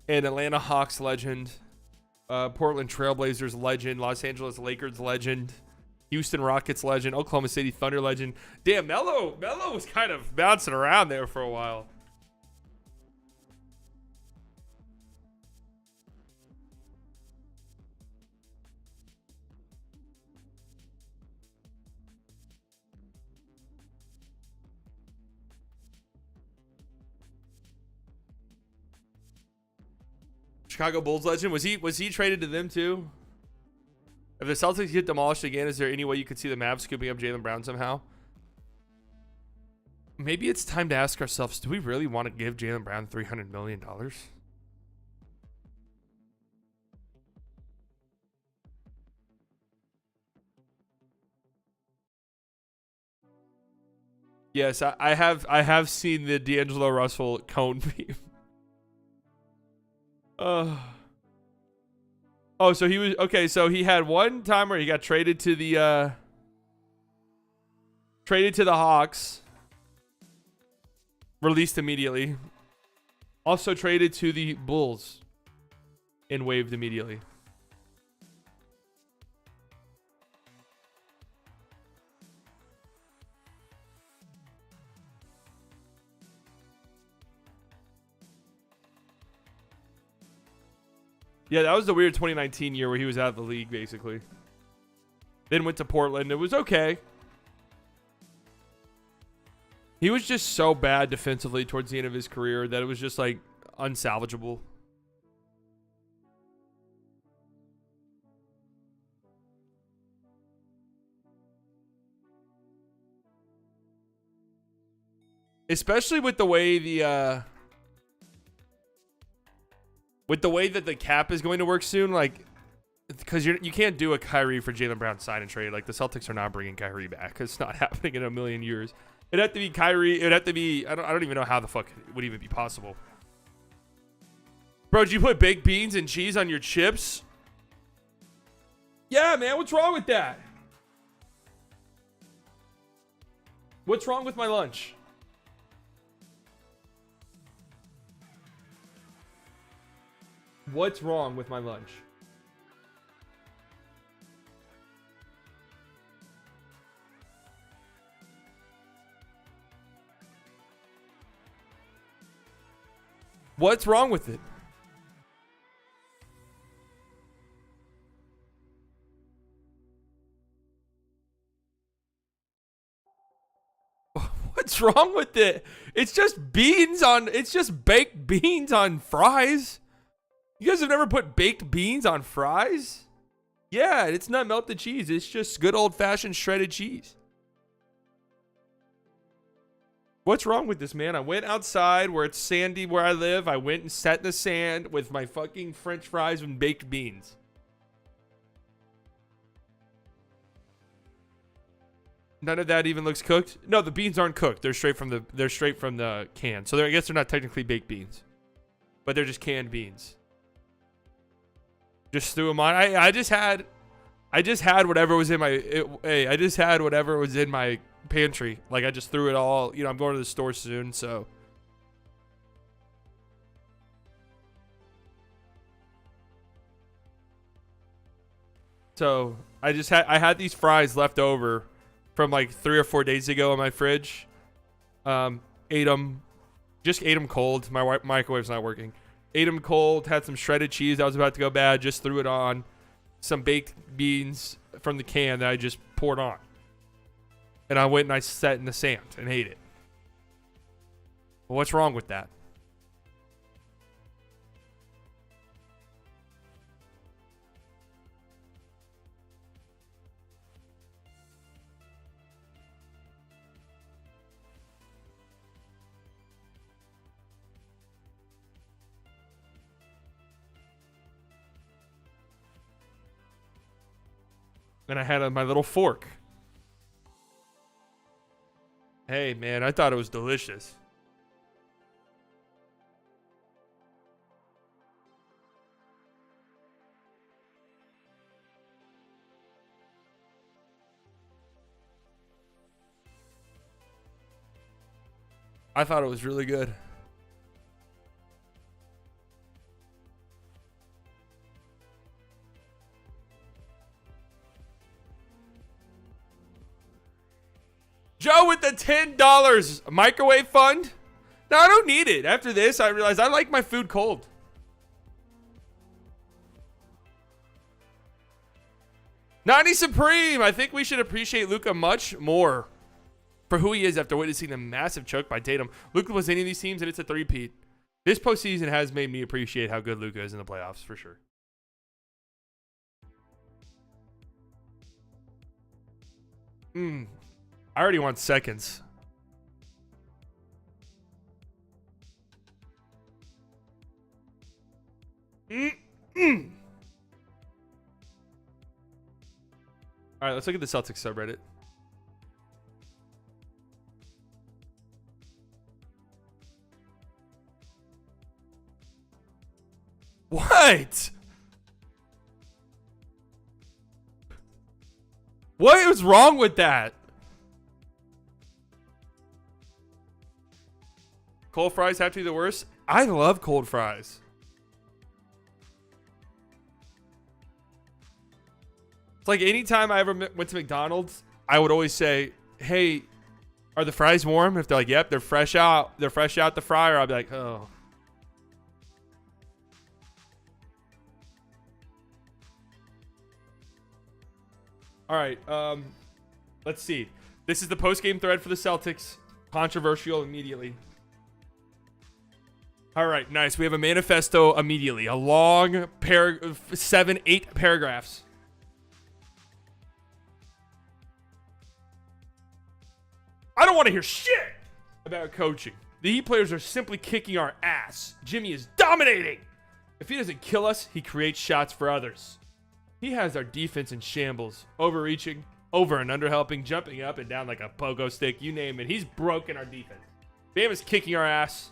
An Atlanta Hawks legend. Portland Trailblazers legend. Los Angeles Lakers legend. Houston Rockets legend. Oklahoma City Thunder legend. Damn, Melo was kind of bouncing around there for a while. Chicago Bulls legend. Was he traded to them too? If the Celtics get demolished again, is there any way you could see the Mavs scooping up Jaylen Brown somehow? maybe it's time to ask ourselves, do we really want to give Jaylen Brown $300 million? Yes, I have seen the D'Angelo Russell cone beam. Oh, so he was okay. So he had one time where he got traded to the Hawks, released immediately. Also traded to the Bulls, and waived immediately. Yeah, that was the weird 2019 year where he was out of the league, basically. Then went to Portland. It was okay. He was just so bad defensively towards the end of his career that it was just, like, unsalvageable. Especially with the way that the cap is going to work soon, like, because you can't do a Kyrie for Jaylen Brown sign and trade. Like, the Celtics are not bringing Kyrie back. It's not happening in a million years. It'd have to be Kyrie. It'd have to be, I don't even know how the fuck it would even be possible. Bro, did you put baked beans and cheese on your chips? Yeah, man, what's wrong with that? What's wrong with my lunch? What's wrong with my lunch? What's wrong with it? What's wrong with it? It's just baked beans on fries. You guys have never put baked beans on fries? Yeah, it's not melted cheese. It's just good old-fashioned shredded cheese. What's wrong with this, man? I went outside where it's sandy where I live. I went and sat in the sand with my fucking French fries and baked beans. None of that even looks cooked? No, the beans aren't cooked. They're straight from the can. So I guess they're not technically baked beans. But they're just canned beans. Just threw them on. I just had whatever was in my pantry. Like, I just threw it all. You know, I'm going to the store soon, so. So I had these fries left over from like 3 or 4 days ago in my fridge. Ate them cold. My microwave's not working. Ate them cold, had some shredded cheese that was about to go bad, just threw it on. Some baked beans from the can that I just poured on. And I went and I sat in the sand and ate it. Well, what's wrong with that? And I had my little fork. Hey, man, I thought it was delicious. I thought it was really good. Joe with the $10 microwave fund. No, I don't need it. After this, I realized I like my food cold. Nani Supreme. I think we should appreciate Luka much more for who he is after witnessing the massive choke by Tatum. Luka was any of these teams, and it's a three-peat. This postseason has made me appreciate how good Luka is in the playoffs, for sure. I already want seconds. All right, let's look at the Celtics subreddit. What? What is wrong with that? Cold fries have to be the worst? I love cold fries. It's like anytime I ever went to McDonald's, I would always say, hey, are the fries warm? If they're like, yep, they're fresh out the fryer, I'll be like, oh. All right, let's see. This is the post-game thread for the Celtics. Controversial immediately. All right, nice. We have a manifesto immediately. A long 7-8 paragraphs. I don't want to hear shit about coaching. The Heat players are simply kicking our ass. Jimmy is dominating. If he doesn't kill us, he creates shots for others. He has our defense in shambles, overreaching, over and under helping, jumping up and down like a pogo stick, you name it. He's broken our defense. Bam is kicking our ass.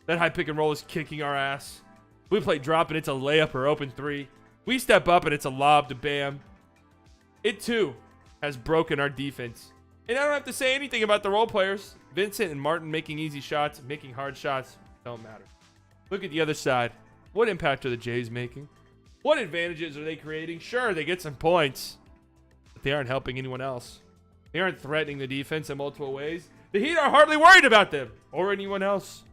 That high pick and roll is kicking our ass. We play drop and it's a layup or open three. We step up and it's a lob to Bam. It too has broken our defense. And I don't have to say anything about the role players. Vincent and Martin making easy shots, making hard shots, don't matter. Look at the other side. What impact are the Jays making? What advantages are they creating? Sure, they get some points, but they aren't helping anyone else. They aren't threatening the defense in multiple ways. The Heat are hardly worried about them or anyone else.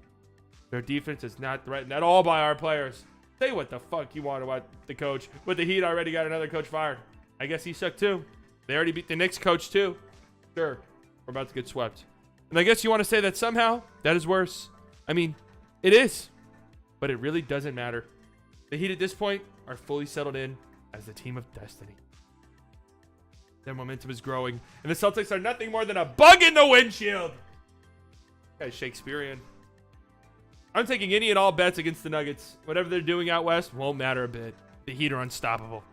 Their defense is not threatened at all by our players. Say what the fuck you want about the coach, but the Heat already got another coach fired. I guess he sucked too. They already beat the Knicks coach too. Sure, we're about to get swept. And I guess you want to say that somehow that is worse. I mean, it is, but it really doesn't matter. The Heat at this point are fully settled in as the team of destiny. Their momentum is growing, and the Celtics are nothing more than a bug in the windshield. Guy's Shakespearean. I'm taking any and all bets against the Nuggets. Whatever they're doing out west won't matter a bit. The Heat are unstoppable.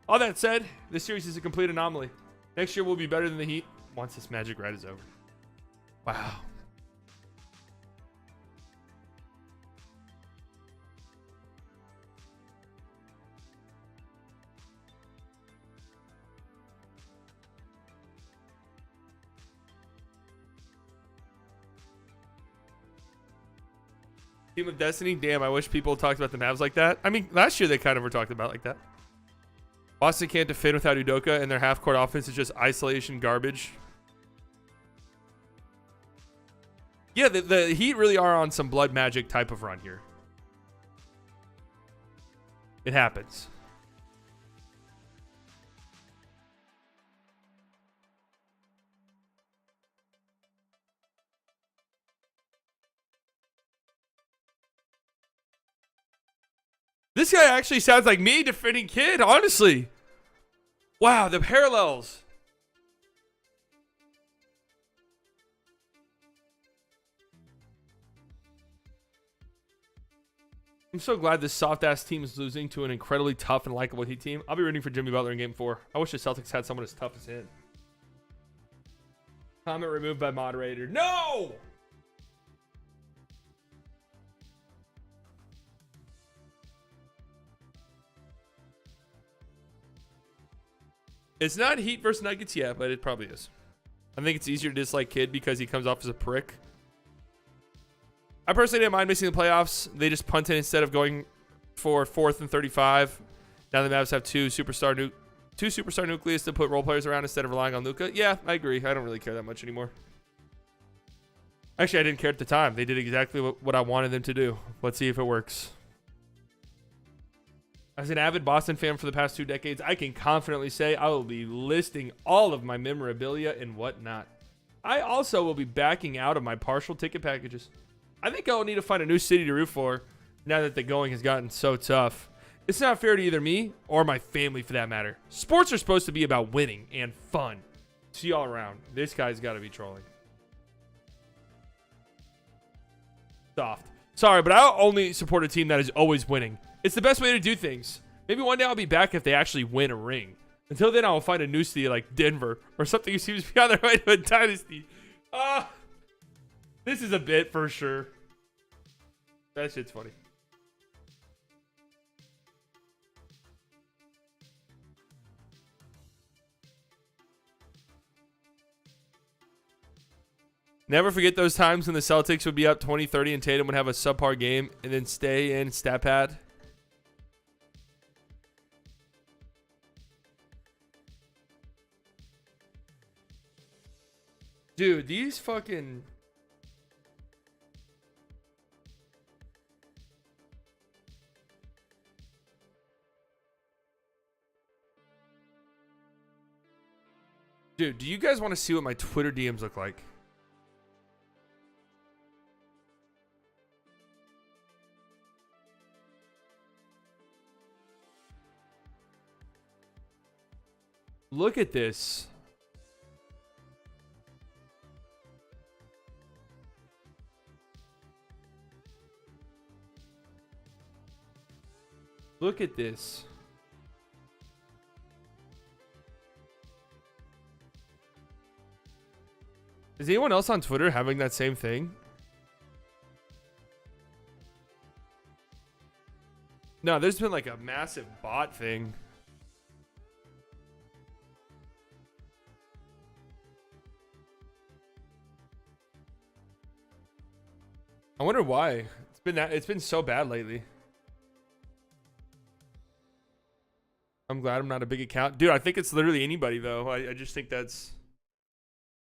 All that said, this series is a complete anomaly. Next year we'll be better than the Heat once this magic ride is over. Wow. Team of Destiny? Damn, I wish people talked about the Mavs like that. I mean, last year they kind of were talked about like that. Boston can't defend without Udoka, and their half-court offense is just isolation garbage. Yeah, the Heat really are on some blood magic type of run here. It happens. This guy actually sounds like me defending Kid, honestly. Wow, the parallels. I'm so glad this soft-ass team is losing to an incredibly tough and likable Heat team. I'll be rooting for Jimmy Butler in Game 4. I wish the Celtics had someone as tough as him. Comment removed by moderator. No! It's not Heat versus Nuggets yet, but it probably is. I think it's easier to dislike Kid because he comes off as a prick. I personally didn't mind missing the playoffs. They just punted instead of going for 4th and 35. Now the Mavs have two superstar nucleus to put role players around instead of relying on Luka. Yeah, I agree. I don't really care that much anymore. Actually, I didn't care at the time. They did exactly what I wanted them to do. Let's see if it works. As an avid Boston fan for the past 2 decades, I can confidently say I will be listing all of my memorabilia and whatnot. I also will be backing out of my partial ticket packages. I think I will need to find a new city to root for now that the going has gotten so tough. It's not fair to either me or my family for that matter. Sports are supposed to be about winning and fun. See y'all around. This guy's got to be trolling. Soft. Sorry, but I'll only support a team that is always winning. It's the best way to do things. Maybe one day I'll be back if they actually win a ring. Until then, I'll find a new city like Denver or something who seems to be on their way to a dynasty. This is a bit for sure. That shit's funny. Never forget those times when the Celtics would be up 20-30 and Tatum would have a subpar game and then stay in stat pad. Dude, these fucking... Dude, do you guys want to see what my Twitter DMs look like? Look at this. Look at this. Is anyone else on Twitter having that same thing? No, there's been like a massive bot thing. I wonder why. It's been so bad lately. I'm glad I'm not a big account. Dude, I think it's literally anybody though. I just think that's...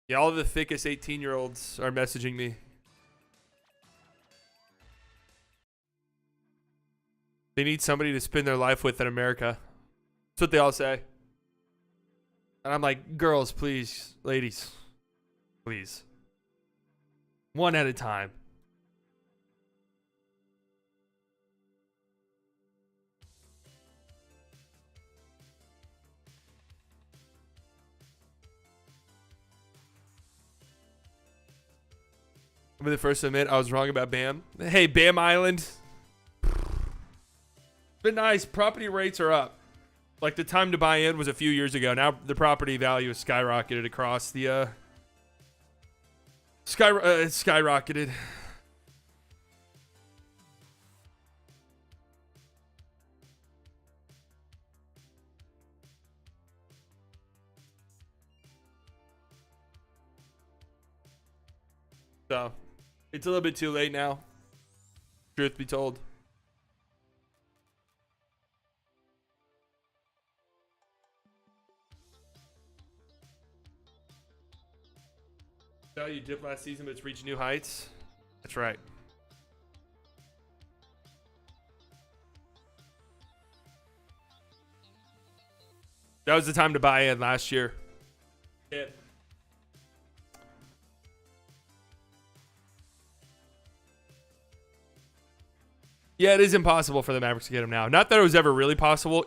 Yeah, all of the thickest 18-year-olds are messaging me. They need somebody to spend their life with in America. That's what they all say. And I'm like, girls, please. Ladies, please. One at a time. I'll be the first to admit I was wrong about Bam. Hey, Bam Island. It's been nice. Property rates are up. Like the time to buy in was a few years ago. Now the property value has skyrocketed across the it's skyrocketed. So it's a little bit too late now. Truth be told. You dipped last season, but it's reached new heights. That's right. That was the time to buy in last year. Yeah. Yeah, it is impossible for the Mavericks to get him now. Not that it was ever really possible.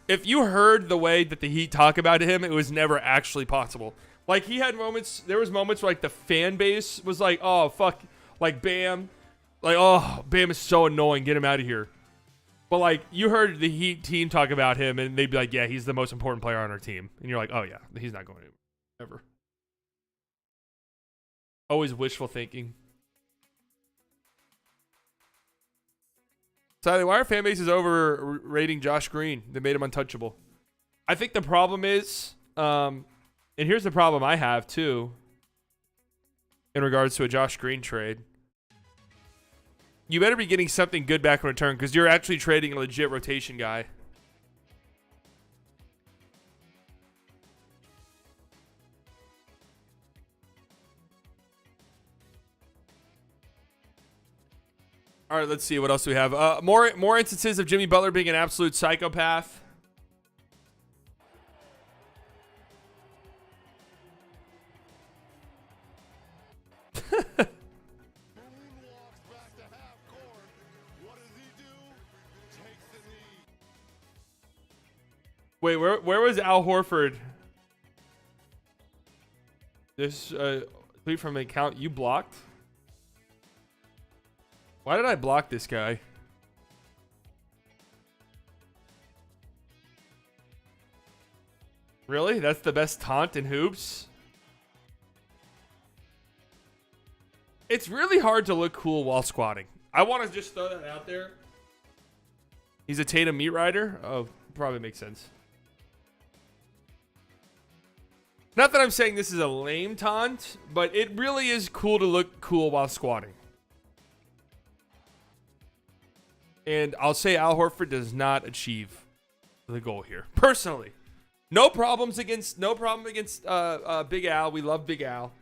If you heard the way that the Heat talk about him, it was never actually possible. Like, he had moments, there was moments where, like, the fan base was like, oh, fuck, like, Bam. Like, oh, Bam is so annoying, get him out of here. But, like, you heard the Heat team talk about him, and they'd be like, yeah, he's the most important player on our team. And you're like, oh, yeah, he's not going anywhere, ever. Always wishful thinking. So, why are fan bases overrating Josh Green? They made him untouchable. I think the problem is... and here's the problem I have, too, in regards to a Josh Green trade. You better be getting something good back in return because you're actually trading a legit rotation guy. All right, let's see. What else do we have? More instances of Jimmy Butler being an absolute psychopath. Wait, where was Al Horford? This tweet from an account you blocked? Why did I block this guy? Really? That's the best taunt in hoops? It's really hard to look cool while squatting. I want to just throw that out there. He's a Tatum meat rider? Oh, probably makes sense. Not that I'm saying this is a lame taunt, but it really is cool to look cool while squatting. And I'll say Al Horford does not achieve the goal here. Personally. No problem against Big Al. We love Big Al.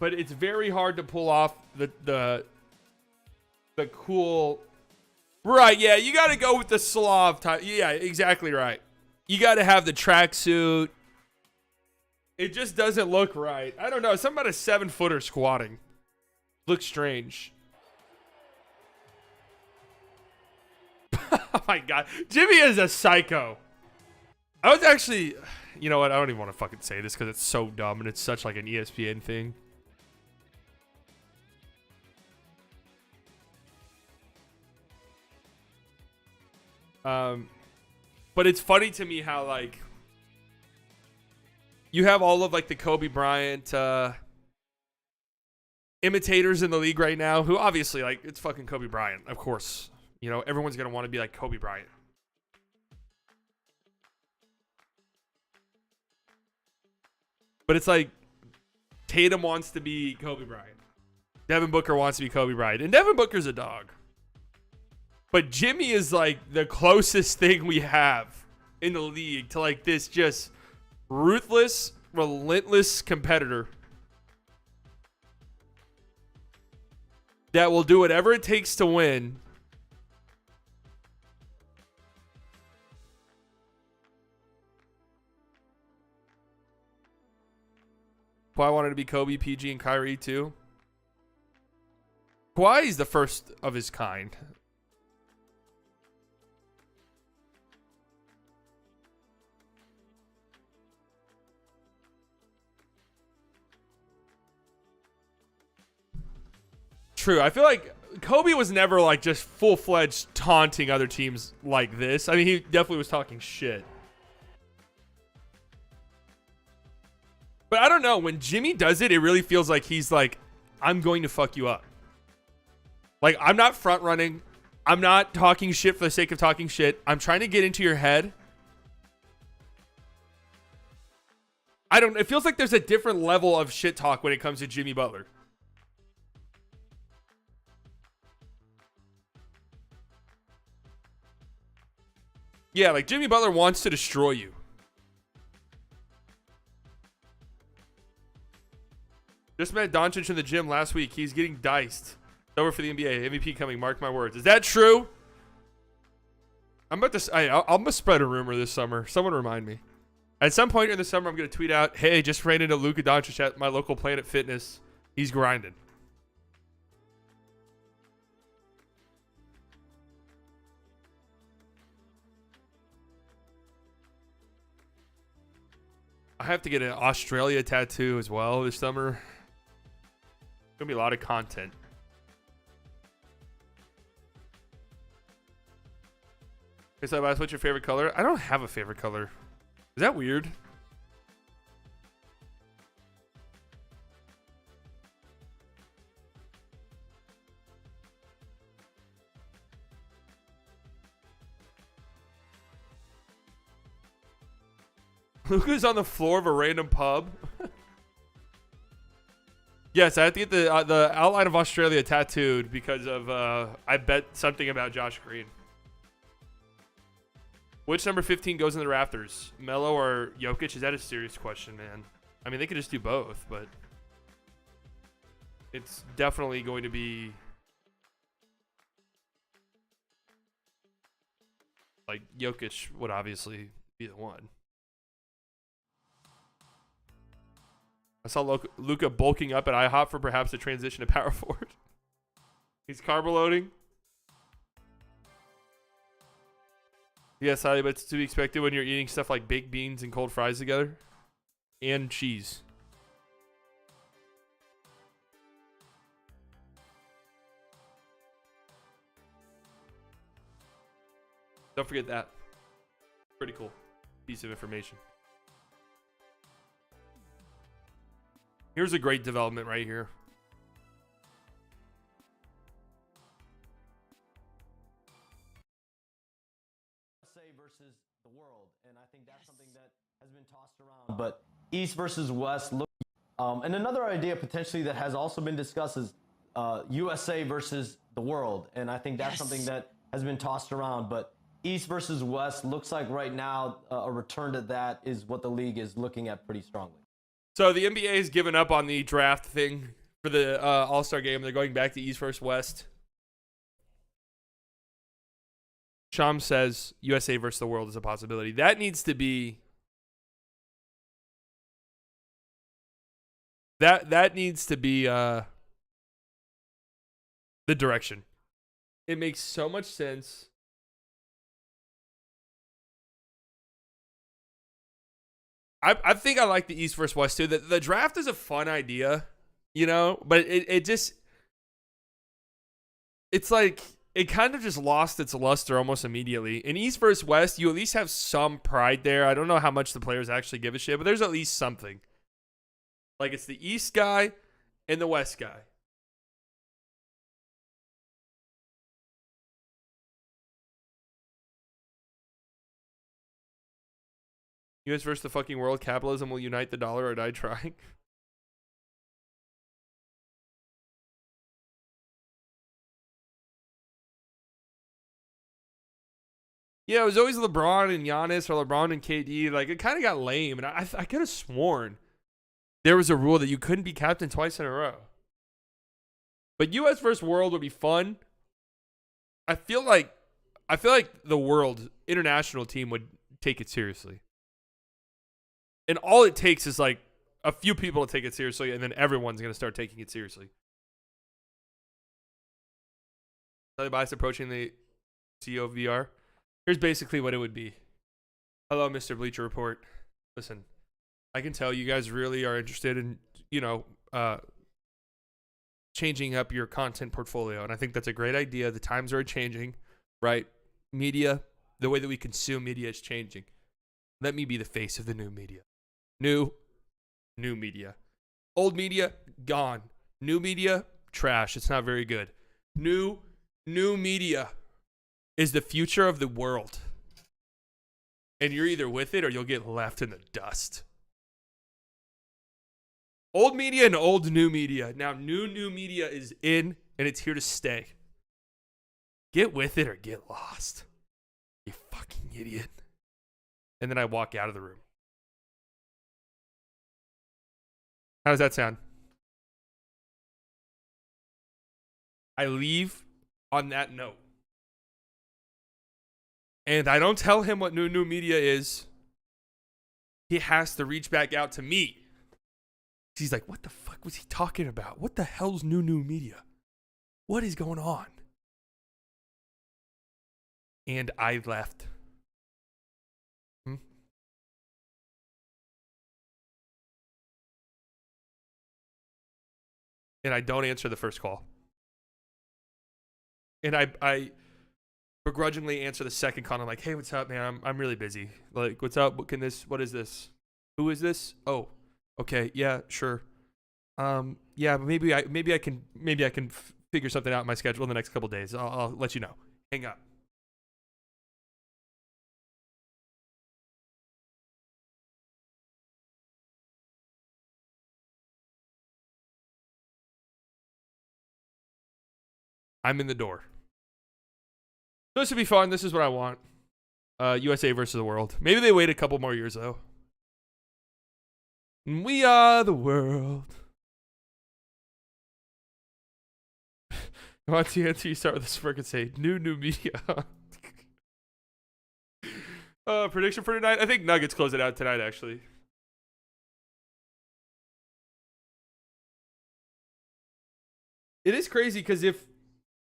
But it's very hard to pull off the cool. Right, yeah, you got to go with the Slav type. Yeah, exactly right. You got to have the tracksuit. It just doesn't look right. I don't know. Something about a 7-footer squatting looks strange. Oh my God, Jimmy is a psycho. I was actually, you know what? I don't even want to fucking say this because it's so dumb and it's such like an ESPN thing. But it's funny to me how like you have all of like the Kobe Bryant imitators in the league right now who obviously like it's fucking Kobe Bryant, of course. You know, everyone's going to want to be like Kobe Bryant. But it's like Tatum wants to be Kobe Bryant. Devin Booker wants to be Kobe Bryant. And Devin Booker's a dog. But Jimmy is like the closest thing we have in the league to like this just ruthless, relentless competitor that will do whatever it takes to win. Kawhi wanted to be Kobe, PG, and Kyrie too. Kawhi is the first of his kind. True. I feel like Kobe was never like just full-fledged taunting other teams like this. I mean, he definitely was talking shit. But I don't know. When Jimmy does it, it really feels like he's like, I'm going to fuck you up. Like, I'm not front running. I'm not talking shit for the sake of talking shit. I'm trying to get into your head. It feels like there's a different level of shit talk when it comes to Jimmy Butler. Yeah, like Jimmy Butler wants to destroy you. Just met Doncic in the gym last week. He's getting diced. Over for the NBA. MVP coming. Mark my words. Is that true? I'm going to spread a rumor this summer. Someone remind me. At some point in the summer, I'm going to tweet out, hey, just ran into Luka Doncic at my local Planet Fitness. He's grinding. I have to get an Australia tattoo as well this summer. Gonna be a lot of content. Okay, so what's your favorite color? I don't have a favorite color. Is that weird? Luka's on the floor of a random pub. Yes, I have to get the outline of Australia tattooed because of I bet something about Josh Green. Which number 15 goes in the rafters? Melo or Jokic? Is that a serious question, man? I mean, they could just do both, but it's definitely going to be like Jokic would obviously be the one. I saw Luka bulking up at IHOP for perhaps a transition to power forward. He's carb loading. Yes, but it's to be expected when you're eating stuff like baked beans and cold fries together. And cheese. Don't forget that. Pretty cool. piece of information. Here's a great development right here. Versus the world, and I think that's something that has been tossed around. But East versus West, and another idea potentially that has also been discussed is USA versus the world, and I think that's something that has been tossed around. But East versus West looks like right now a return to that is what the league is looking at pretty strongly. So the NBA has given up on the draft thing for the All-Star game. They're going back to East versus West. Sham says USA versus the world is a possibility. That needs to be that needs to be the direction. It makes so much sense. I think I like the East versus West too. The draft is a fun idea, you know, but it's like it kind of just lost its luster almost immediately. In East versus West, you at least have some pride there. I don't know how much the players actually give a shit, but there's at least something. Like it's the East guy and the West guy. US versus the fucking world. Capitalism will unite the dollar or die trying. Yeah, it was always LeBron and Giannis or LeBron and KD. Like, it kind of got lame. And I could have sworn there was a rule that you couldn't be captain twice in a row. But US versus world would be fun. I feel like the world international team would take it seriously. And all it takes is like a few people to take it seriously, and then everyone's going to start taking it seriously. Other bias approaching the CEO of VR. Here's basically what it would be. Hello, Mr. Bleacher Report. Listen, I can tell you guys really are interested in, changing up your content portfolio. And I think that's a great idea. The times are changing, right? Media, the way that we consume media is changing. Let me be the face of the new media. New media. Old media, gone. New media, trash. It's not very good. New media is the future of the world. And you're either with it or you'll get left in the dust. Old media and old new media. Now new media is in and it's here to stay. Get with it or get lost. You fucking idiot. And then I walk out of the room. How does that sound? I leave on that note. And I don't tell him what new media is. He has to reach back out to me. He's like, what the fuck was he talking about? What the hell's new media? What is going on? And I left. And I don't answer the first call. And I begrudgingly answer the second call. I'm like, hey, what's up, man? I'm really busy. Like, what's up? What is this? Who is this? Oh, okay. Yeah, sure. Yeah, maybe I can figure something out in my schedule in the next couple days. I'll let you know. Hang up. I'm in the door. This would be fun. This is what I want. USA versus the world. Maybe they wait a couple more years, though. We are the world. What's the answer? You start with this freaking say new media. Prediction for tonight? I think Nuggets close it out tonight, actually. It is crazy because if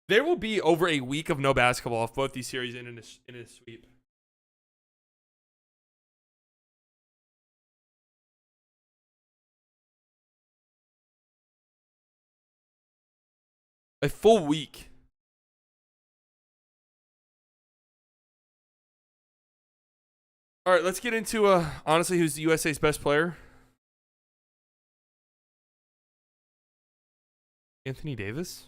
there will be over a week of no basketball if both these series end in a sweep. A full week. All right, let's get into honestly, who's the USA's best player? Anthony Davis?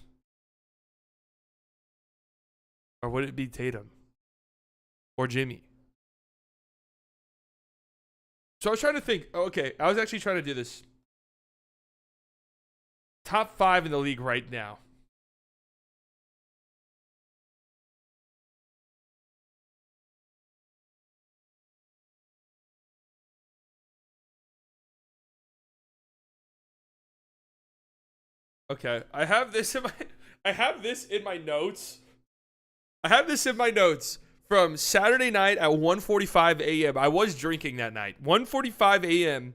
Or would it be Tatum? Or Jimmy? So I was trying to think. Okay, I was actually trying to do this. Top 5 in the league right now. Okay, I have this in my notes. I have this in my notes from Saturday night at 1:45 a.m. I was drinking that night. 1:45 a.m.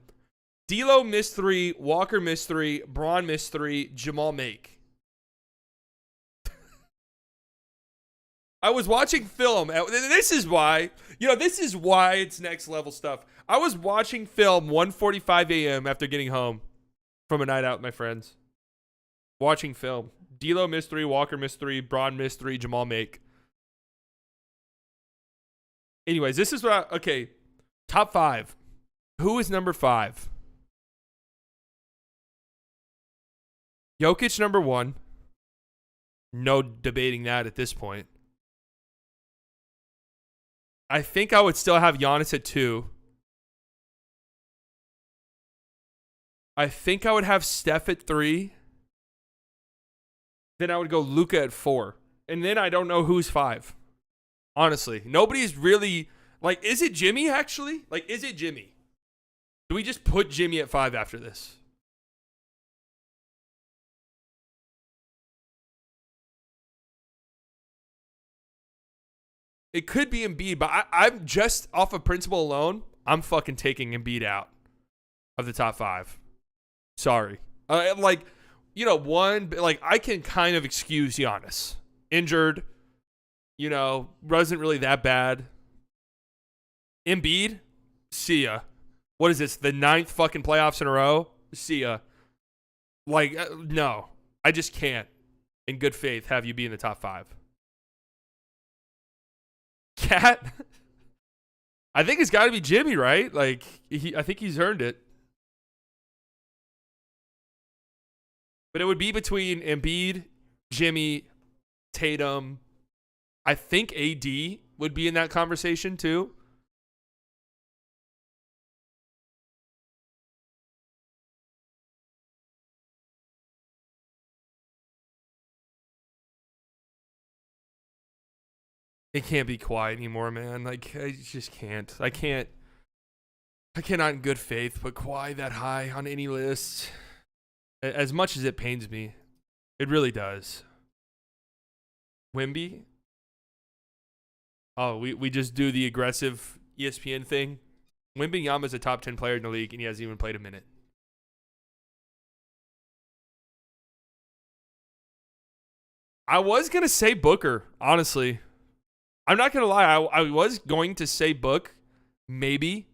D'Lo missed 3, Walker missed 3, Braun missed 3, Jamal make. I was watching film. This is why it's next level stuff. I was watching film 1:45 a.m. after getting home from a night out with my friends. Watching film. D'Lo missed 3, Walker missed 3, Braun missed 3, Jamal make. Anyways, this is what okay. Top 5. Who is number 5? Jokic number 1. No debating that at this point. I think I would still have Giannis at 2. I think I would have Steph at 3. Then I would go Luka at 4. And then I don't know who's 5. Honestly. Nobody's really... Like, is it Jimmy, actually? Like, is it Jimmy? Do we just put Jimmy at 5 after this? It could be Embiid, but I'm just off of principle alone, I'm fucking taking Embiid out of the top 5. Sorry. I can kind of excuse Giannis. Injured, wasn't really that bad. Embiid, see ya. What is this, the 9th fucking playoffs in a row? See ya. No. I just can't, in good faith, have you be in the top 5. Cat? I think it's got to be Jimmy, right? I think he's earned it. But it would be between Embiid, Jimmy, Tatum. I think AD would be in that conversation too. It can't be Kawhi anymore, man. I just can't. I cannot in good faith put Kawhi that high on any list. As much as it pains me. It really does. Wemby? Oh, we just do the aggressive ESPN thing. Wembanyama's a top 10 player in the league, and he hasn't even played a minute. I was going to say Booker, honestly. I'm not going to lie. I was going to say Book, maybe.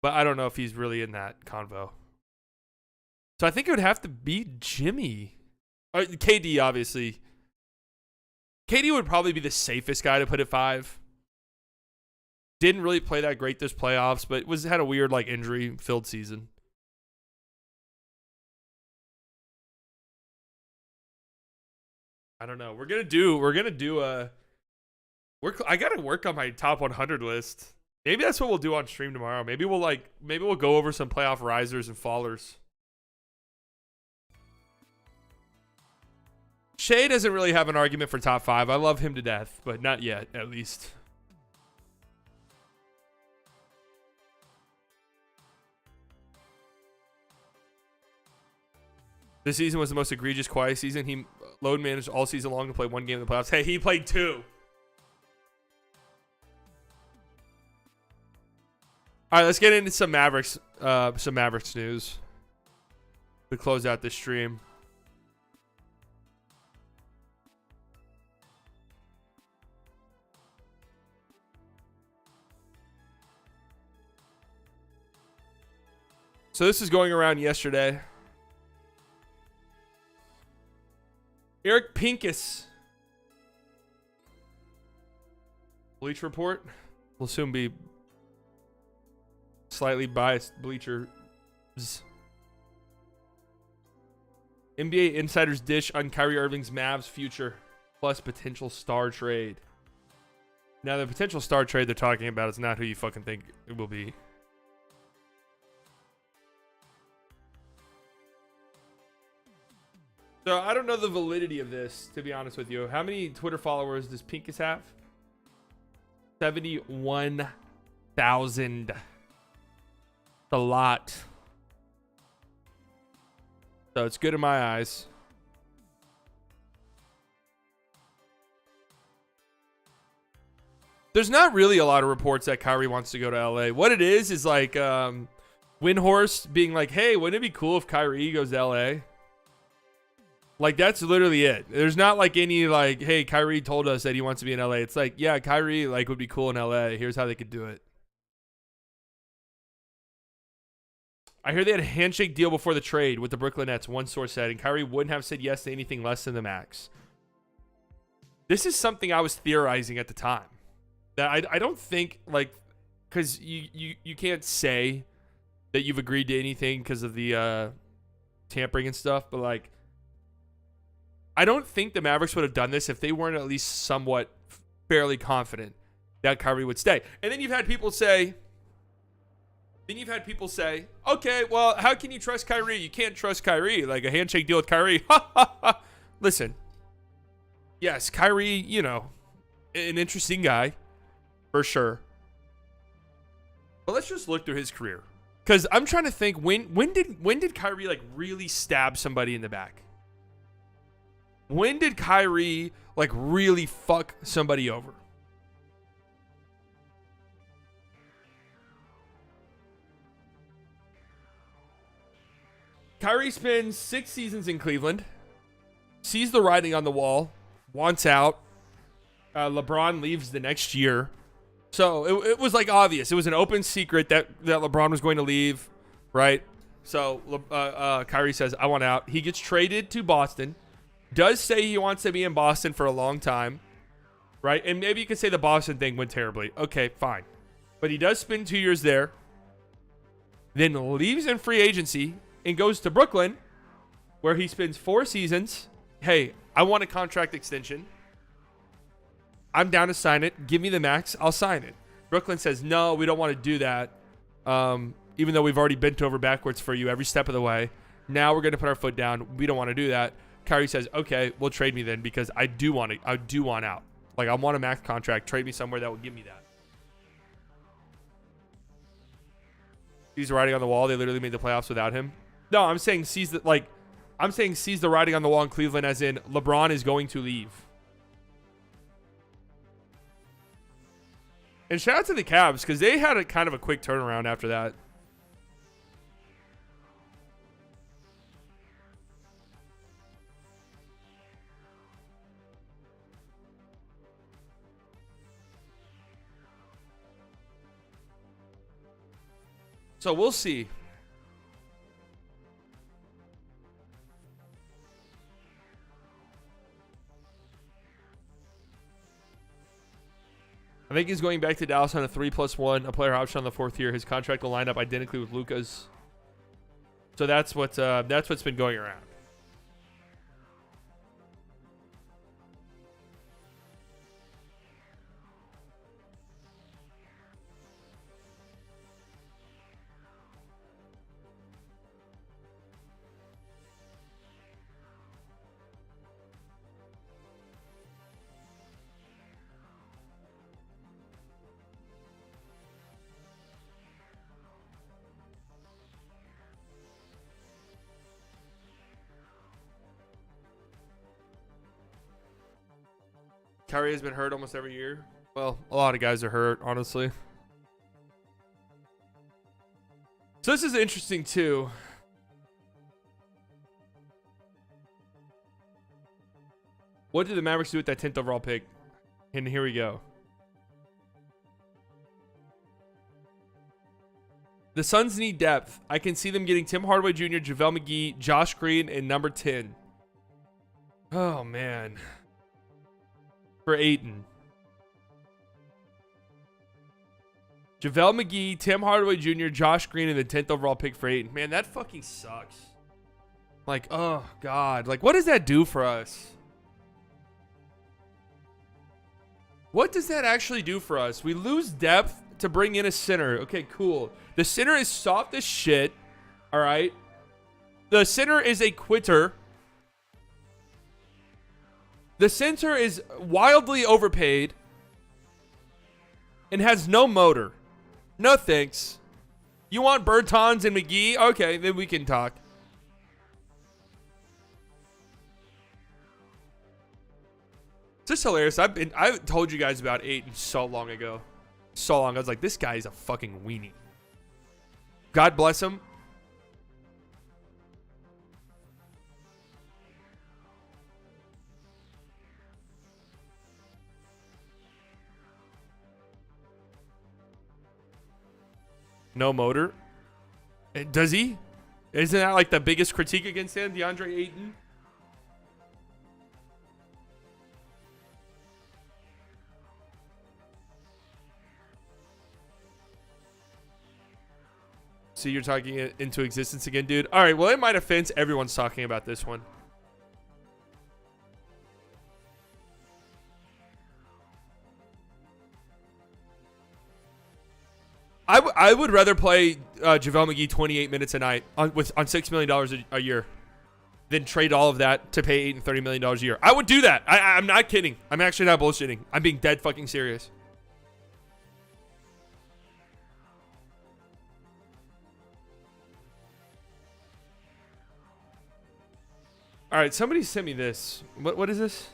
But I don't know if he's really in that convo. So I think it would have to be Jimmy. KD, obviously. KD would probably be the safest guy to put at 5. Didn't really play that great this playoffs, but had a weird injury-filled season. I don't know. I gotta work on my top 100 list. Maybe that's what we'll do on stream tomorrow. Maybe we'll go over some playoff risers and fallers. Shea doesn't really have an argument for top 5. I love him to death, but not yet, at least. This season was the most egregious quiet season. He load managed all season long to play 1 game in the playoffs. Hey, he played 2. All right, let's get into some Mavericks news to close out this stream. So this is going around yesterday. Eric Pincus. Bleach Report. will soon be slightly biased bleachers. NBA insiders dish on Kyrie Irving's Mavs future plus potential star trade. Now, the potential star trade they're talking about is not who you fucking think it will be. So I don't know the validity of this, to be honest with you. How many Twitter followers does Pincus have? 71,000. A lot. So it's good in my eyes. There's not really a lot of reports that Kyrie wants to go to LA. What it is like Windhorst being like, hey, wouldn't it be cool if Kyrie goes to LA? Like, that's literally it. There's not like any like, hey, Kyrie told us that he wants to be in LA. It's like, yeah, Kyrie like would be cool in LA. Here's how they could do it. I hear they had a handshake deal before the trade with the Brooklyn Nets, one source said, and Kyrie wouldn't have said yes to anything less than the max. This is something I was theorizing at the time. That I don't think, like, because you can't say that you've agreed to anything because of the tampering and stuff, but, like, I don't think the Mavericks would have done this if they weren't at least somewhat fairly confident that Kyrie would stay. And then you've had people say, okay, well, how can you trust Kyrie? You can't trust Kyrie. Like, a handshake deal with Kyrie. Listen. Yes, Kyrie, you know, an interesting guy, for sure. But let's just look through his career. Because I'm trying to think, when did Kyrie, like, really stab somebody in the back? When did Kyrie, like, really fuck somebody over? Kyrie spends 6 seasons in Cleveland, sees the writing on the wall, wants out. LeBron leaves the next year. So it was like obvious. It was an open secret that LeBron was going to leave, right? So Kyrie says, I want out. He gets traded to Boston. Does say he wants to be in Boston for a long time, right? And maybe you could say the Boston thing went terribly. Okay, fine. But he does spend 2 years there, then leaves in free agency and goes to Brooklyn, where he spends 4 seasons. Hey, I want a contract extension. I'm down to sign it. Give me the max. I'll sign it. Brooklyn says, no, we don't want to do that. Even though we've already bent over backwards for you every step of the way. Now we're going to put our foot down. We don't want to do that. Kyrie says, okay, well, trade me then because I do want out. Like, I want a max contract. Trade me somewhere that will give me that. He's writing on the wall. They literally made the playoffs without him. No, I'm saying sees the writing on the wall in Cleveland, as in LeBron is going to leave. And shout out to the Cavs because they had a kind of a quick turnaround after that. So we'll see. I think he's going back to Dallas on a 3+1, a player option on the 4th year. His contract will line up identically with Luka's. So that's what's been going around. Kyrie has been hurt almost every year. Well, a lot of guys are hurt, honestly. So this is interesting, too. What did the Mavericks do with that 10th overall pick? And here we go. The Suns need depth. I can see them getting Tim Hardaway Jr., JaVale McGee, Josh Green, and number 10. Oh, man. For Ayton. JaVale McGee, Tim Hardaway Jr., Josh Green, and the 10th overall pick for Ayton. Man, that fucking sucks. Like, oh, God. Like, what does that do for us? What does that actually do for us? We lose depth to bring in a center. Okay, cool. The center is soft as shit. All right. The center is a quitter. The center is wildly overpaid and has no motor. No thanks. You want Bertans and McGee? Okay, then we can talk. It's just hilarious. I told you guys about Ayton so long ago. So long. I was like, this guy is a fucking weenie. God bless him. No motor. Does he? Isn't that like the biggest critique against him, DeAndre Ayton? See, you're talking it into existence again, dude. All right, well, in my defense, everyone's talking about this one. I would rather play JaVale McGee 28 minutes a night on $6 million a year than trade all of that to pay Ayton $30 million a year. I would do that. I'm not kidding. I'm actually not bullshitting. I'm being dead fucking serious. All right, somebody sent me this. What is this?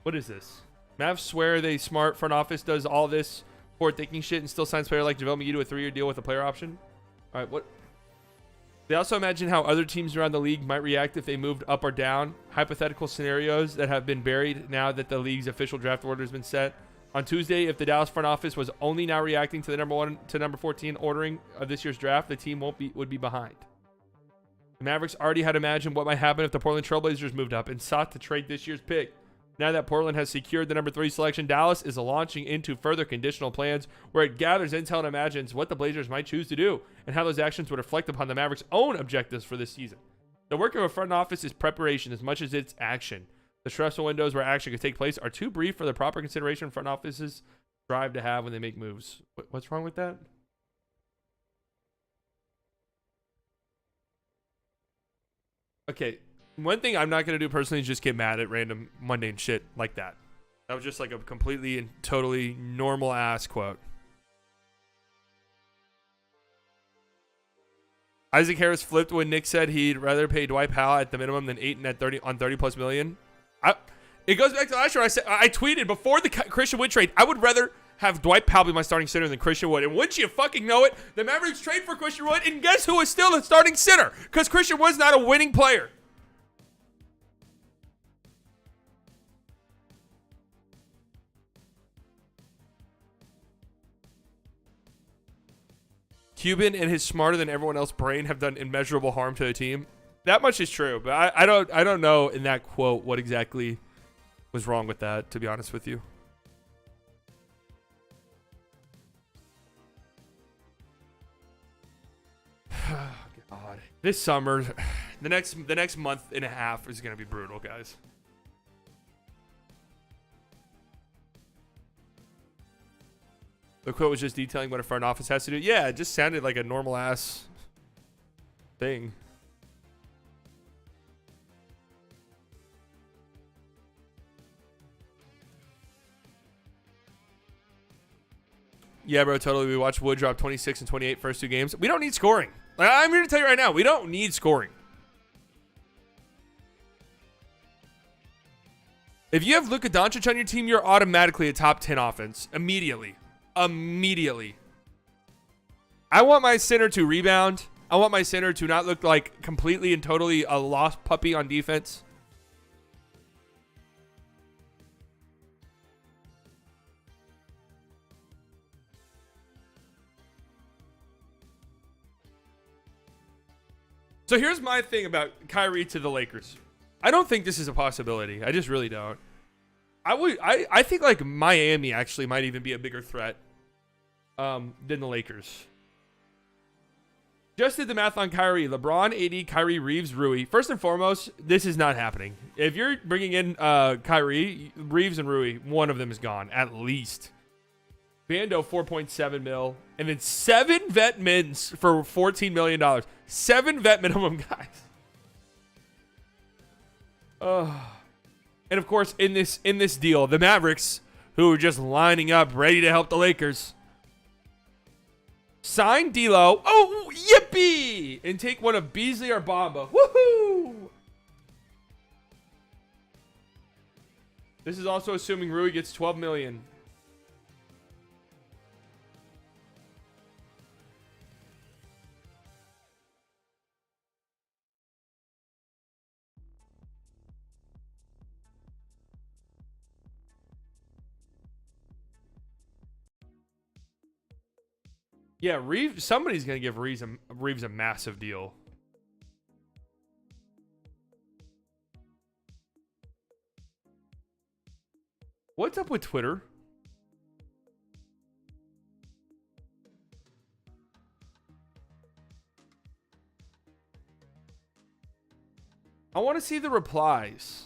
What is this? Mavs swear they smart front office does all this forward thinking shit and still signs player like JaVale McGee to a 3-year deal with a player option. All right, what? They also imagine how other teams around the league might react if they moved up or down. Hypothetical scenarios that have been buried now that the league's official draft order has been set. On Tuesday, if the Dallas front office was only now reacting to the number 1 to number 14 ordering of this year's draft, the team would be behind. The Mavericks already had imagined what might happen if the Portland Trailblazers moved up and sought to trade this year's pick. Now that Portland has secured the number 3 selection, Dallas is launching into further conditional plans where it gathers intel and imagines what the Blazers might choose to do and how those actions would reflect upon the Mavericks' own objectives for this season. The work of a front office is preparation as much as it's action. The stressful windows where action can take place are too brief for the proper consideration front offices strive to have when they make moves. What's wrong with that? Okay. One thing I'm not going to do personally is just get mad at random mundane shit like that. That was just like a completely and totally normal ass quote. Isaac Harris flipped when Nick said he'd rather pay Dwight Powell at the minimum than Ayton at 30 plus million. It goes back to last year. I tweeted before the Christian Wood trade, I would rather have Dwight Powell be my starting center than Christian Wood. And wouldn't you fucking know it, the Mavericks trade for Christian Wood, and guess who is still the starting center? Because Christian Wood's not a winning player. Cuban and his smarter than everyone else brain have done immeasurable harm to the team. That much is true, but I don't know in that quote what exactly was wrong with that, to be honest with you. God. This summer, the next month and a half is gonna be brutal, guys. The quote was just detailing what a front office has to do. Yeah, it just sounded like a normal ass thing. Yeah, bro, totally. We watched Wood drop 26 and 28 first 2 games. We don't need scoring. Like, I'm here to tell you right now, we don't need scoring. If you have Luka Doncic on your team, you're automatically a top 10 offense immediately. Immediately. I want my center to rebound. I want my center to not look like completely and totally a lost puppy on defense. So here's my thing about Kyrie to the Lakers. I don't think this is a possibility. I just really don't. I think like Miami actually might even be a bigger threat. than the Lakers. Just did the math on Kyrie. LeBron, AD, Kyrie, Reeves, Rui. First and foremost, this is not happening. If you're bringing in Kyrie, Reeves, and Rui, one of them is gone, at least. Bando, 4.7 mil. And then 7 vet mins for $14 million. 7 vet minimum guys. And of course, in this deal, the Mavericks, who are just lining up, ready to help the Lakers, sign D'Lo. Oh, yippee! And take one of Beasley or Bamba. Woohoo! This is also assuming Rui gets $12 million. Yeah, Reeves. Somebody's gonna give Reeves a massive deal. What's up with Twitter? I want to see the replies.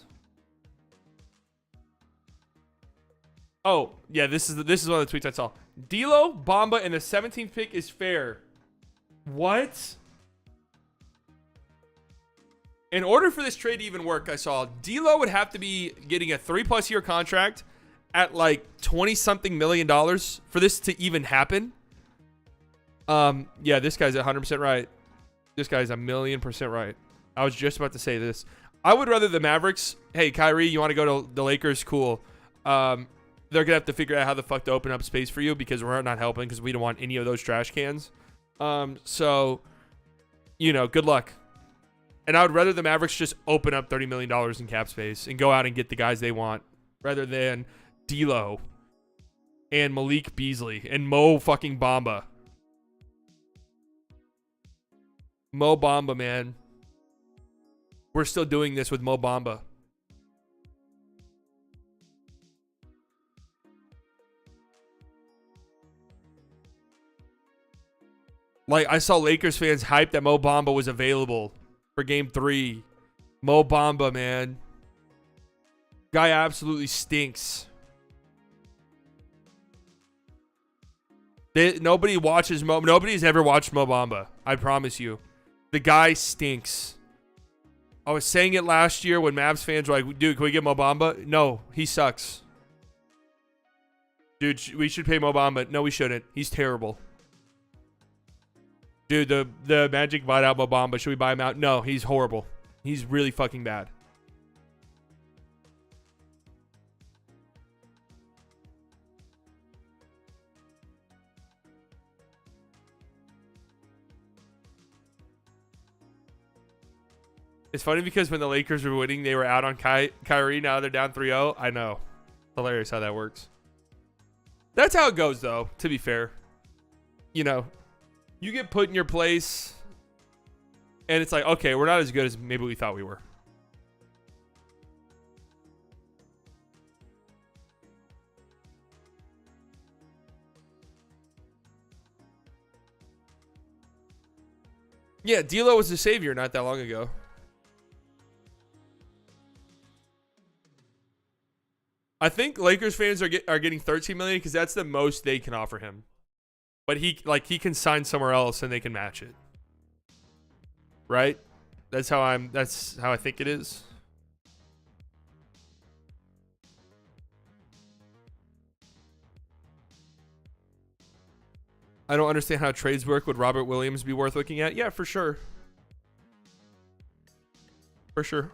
Oh, yeah, this is one of the tweets I saw. D'Lo, Bamba, and the 17th pick is fair. What? In order for this trade to even work, I saw D'Lo would have to be getting a 3+ year contract at like 20-something million dollars for this to even happen. Yeah, this guy's 100% right. This guy's 1,000,000% right. I was just about to say this. I would rather the Mavericks. Hey, Kyrie, you want to go to the Lakers? Cool. They're going to have to figure out how the fuck to open up space for you because we're not helping because we don't want any of those trash cans. So, you know, good luck. And I would rather the Mavericks just open up $30 million in cap space and go out and get the guys they want rather than D'Lo and Malik Beasley and Mo fucking Bamba. Mo Bamba, man. We're still doing this with Mo Bamba. Like, I saw Lakers fans hype that Mo Bamba was available for Game 3. Mo Bamba, man. Guy absolutely stinks. Nobody watches Mo. Nobody's ever watched Mo Bamba. I promise you. The guy stinks. I was saying it last year when Mavs fans were like, dude, can we get Mo Bamba? No, he sucks. Dude, we should pay Mo Bamba. No, we shouldn't. He's terrible. Dude, the Magic bought out Mo Bamba. Should we buy him out? No, he's horrible. He's really fucking bad. It's funny because when the Lakers were winning, they were out on Kyrie. Now they're down 3-0. I know. Hilarious how that works. That's how it goes, though, to be fair. You know, you get put in your place, and it's like, okay, we're not as good as maybe we thought we were. Yeah, D'Lo was the savior not that long ago. I think Lakers fans are getting $13 million because that's the most they can offer him. But he can sign somewhere else and they can match it. Right? That's how I think it is. I don't understand how trades work. Would Robert Williams be worth looking at? Yeah, for sure. For sure.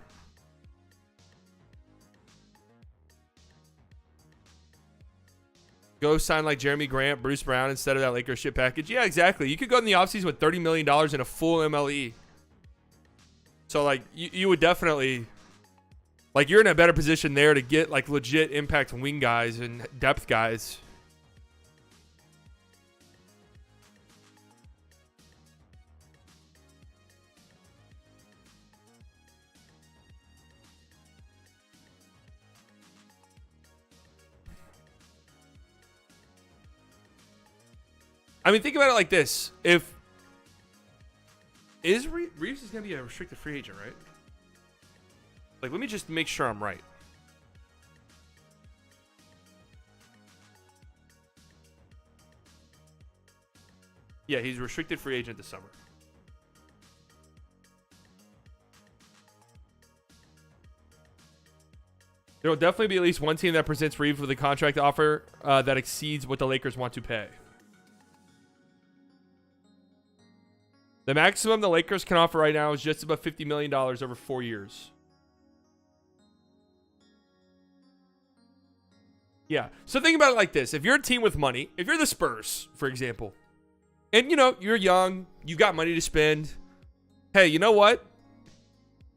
Go sign like Jeremy Grant, Bruce Brown instead of that Lakers shit package. Yeah, exactly. You could go in the offseason with $30 million in a full MLE. So, like, you would definitely... Like, you're in a better position there to get, like, legit impact wing guys and depth guys. I mean, think about it like this. Reeves is going to be a restricted free agent, right? Like, let me just make sure I'm right. Yeah, he's a restricted free agent this summer. There will definitely be at least one team that presents Reeves with a contract offer that exceeds what the Lakers want to pay. The maximum the Lakers can offer right now is just about $50 million over 4 years. Yeah. So think about it like this. If you're a team with money, if you're the Spurs, for example, and, you know, you're young, you got money to spend. Hey, you know what?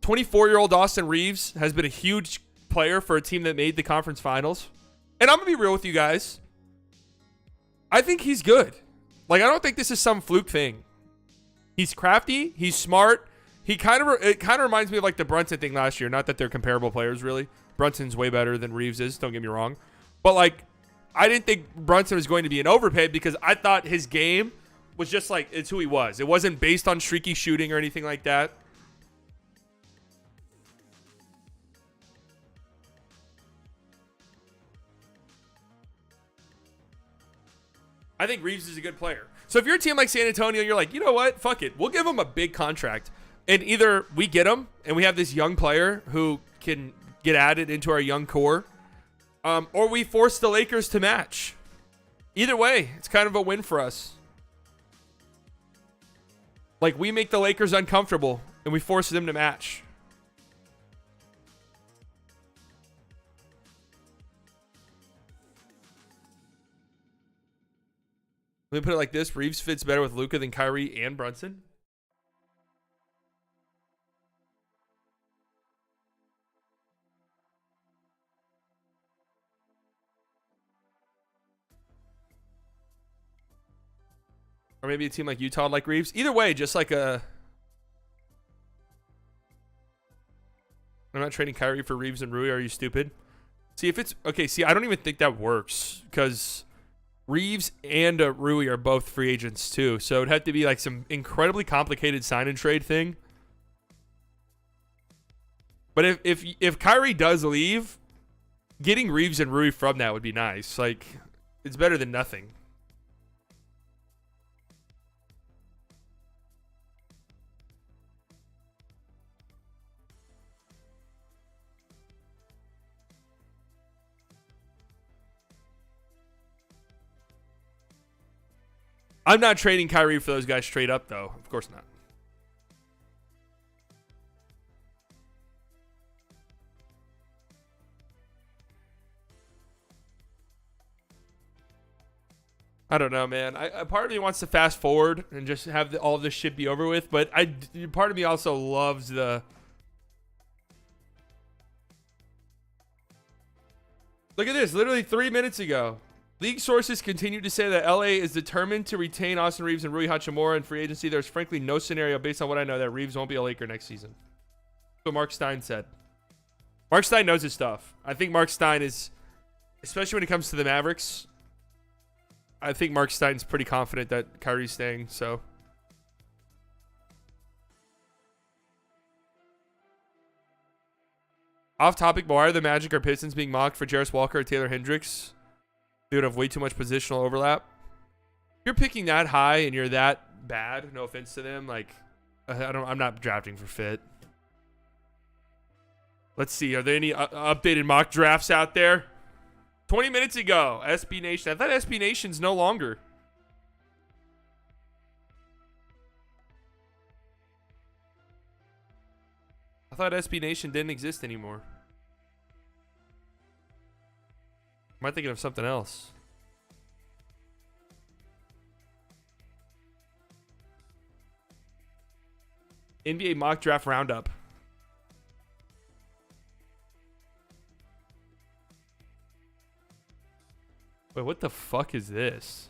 24-year-old Austin Reeves has been a huge player for a team that made the conference finals. And I'm going to be real with you guys. I think he's good. Like, I don't think this is some fluke thing. He's crafty. He's smart. It kind of reminds me of like the Brunson thing last year. Not that they're comparable players, really. Brunson's way better than Reeves is. Don't get me wrong. But, like, I didn't think Brunson was going to be an overpay because I thought his game was just like, it's who he was. It wasn't based on streaky shooting or anything like that. I think Reeves is a good player. So if you're a team like San Antonio, you're like, you know what? Fuck it. We'll give him a big contract. And either we get him and we have this young player who can get added into our young core, or we force the Lakers to match. Either way, it's kind of a win for us. Like, we make the Lakers uncomfortable and we force them to match. Let me put it like this. Reeves fits better with Luka than Kyrie and Brunson. Or maybe a team like Utah like Reeves. Either way, just like a... I'm not trading Kyrie for Reeves and Rui. Are you stupid? See, if it's... Okay, see, I don't even think that works. Because Reeves and Rui are both free agents too. So it'd have to be like some incredibly complicated sign and trade thing. But if Kyrie does leave, getting Reeves and Rui from that would be nice. Like, it's better than nothing. I'm not trading Kyrie for those guys straight up, though. Of course not. I don't know, man. A part of me wants to fast forward and just have all of this shit be over with, but part of me also loves the... Look at this. Literally 3 minutes ago. League sources continue to say that LA is determined to retain Austin Reeves and Rui Hachimura in free agency. There's frankly no scenario based on what I know that Reeves won't be a Laker next season. That's what Mark Stein said. Mark Stein knows his stuff. I think Mark Stein is, especially when it comes to the Mavericks, I think Mark Stein's pretty confident that Kyrie's staying, so. Off topic, but why are the Magic or Pistons being mocked for Jarris Walker or Taylor Hendricks? They would have way too much positional overlap. If you're picking that high and you're that bad, no offense to them, like, I'm not drafting for fit. Let's see, are there any updated mock drafts out there? 20 minutes ago, SB Nation. I thought SB Nation's no longer. I thought SB Nation didn't exist anymore. Am I thinking of something else? NBA mock draft roundup. Wait, what the fuck is this?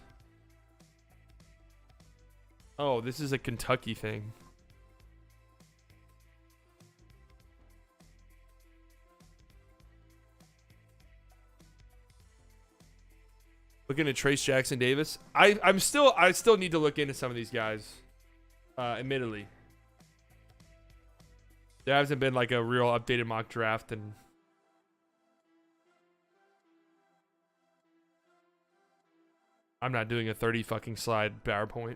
Oh, this is a Kentucky thing. Looking at Trace Jackson Davis. I still need to look into some of these guys. Admittedly. There hasn't been like a real updated mock draft, and I'm not doing a 30 fucking slide PowerPoint.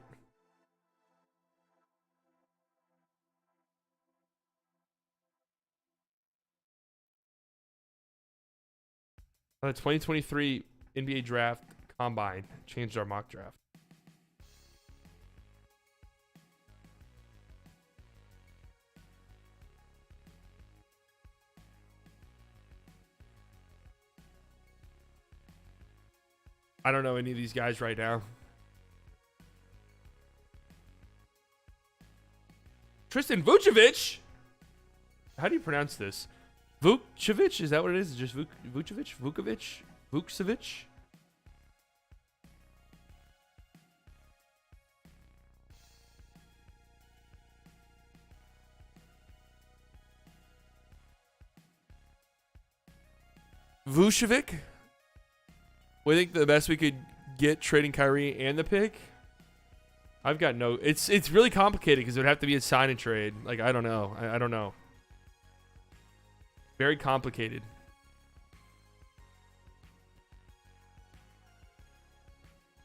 2023 NBA draft combine changed our mock draft. I don't know any of these guys right now. Tristan Vucevic. How do you pronounce this? Vucevic? Is that what it is? Just Vucevic? Vukovic? Vucevic? Vucevic? We think the best we could get trading Kyrie and the pick. I've got no. It's really complicated because it would have to be a sign and trade. Like I don't know. I don't know. Very complicated.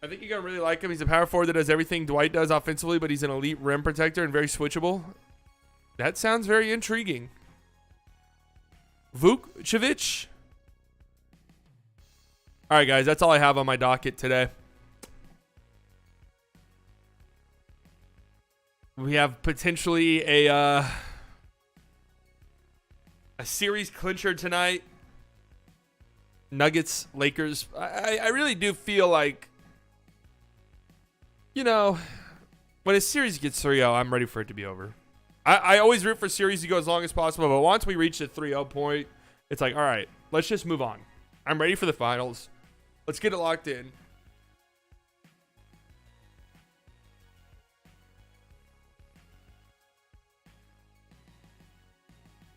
I think you're gonna really like him. He's a power forward that does everything Dwight does offensively, but he's an elite rim protector and very switchable. That sounds very intriguing. Vucevic. All right, guys, that's all I have on my docket today. We have potentially a series clincher tonight. Nuggets, Lakers. I really do feel like, you know, when a series gets 3-0, I'm ready for it to be over. I always root for series to go as long as possible, but once we reach the 3-0 point, it's like, all right, let's just move on. I'm ready for the finals. Let's get it locked in.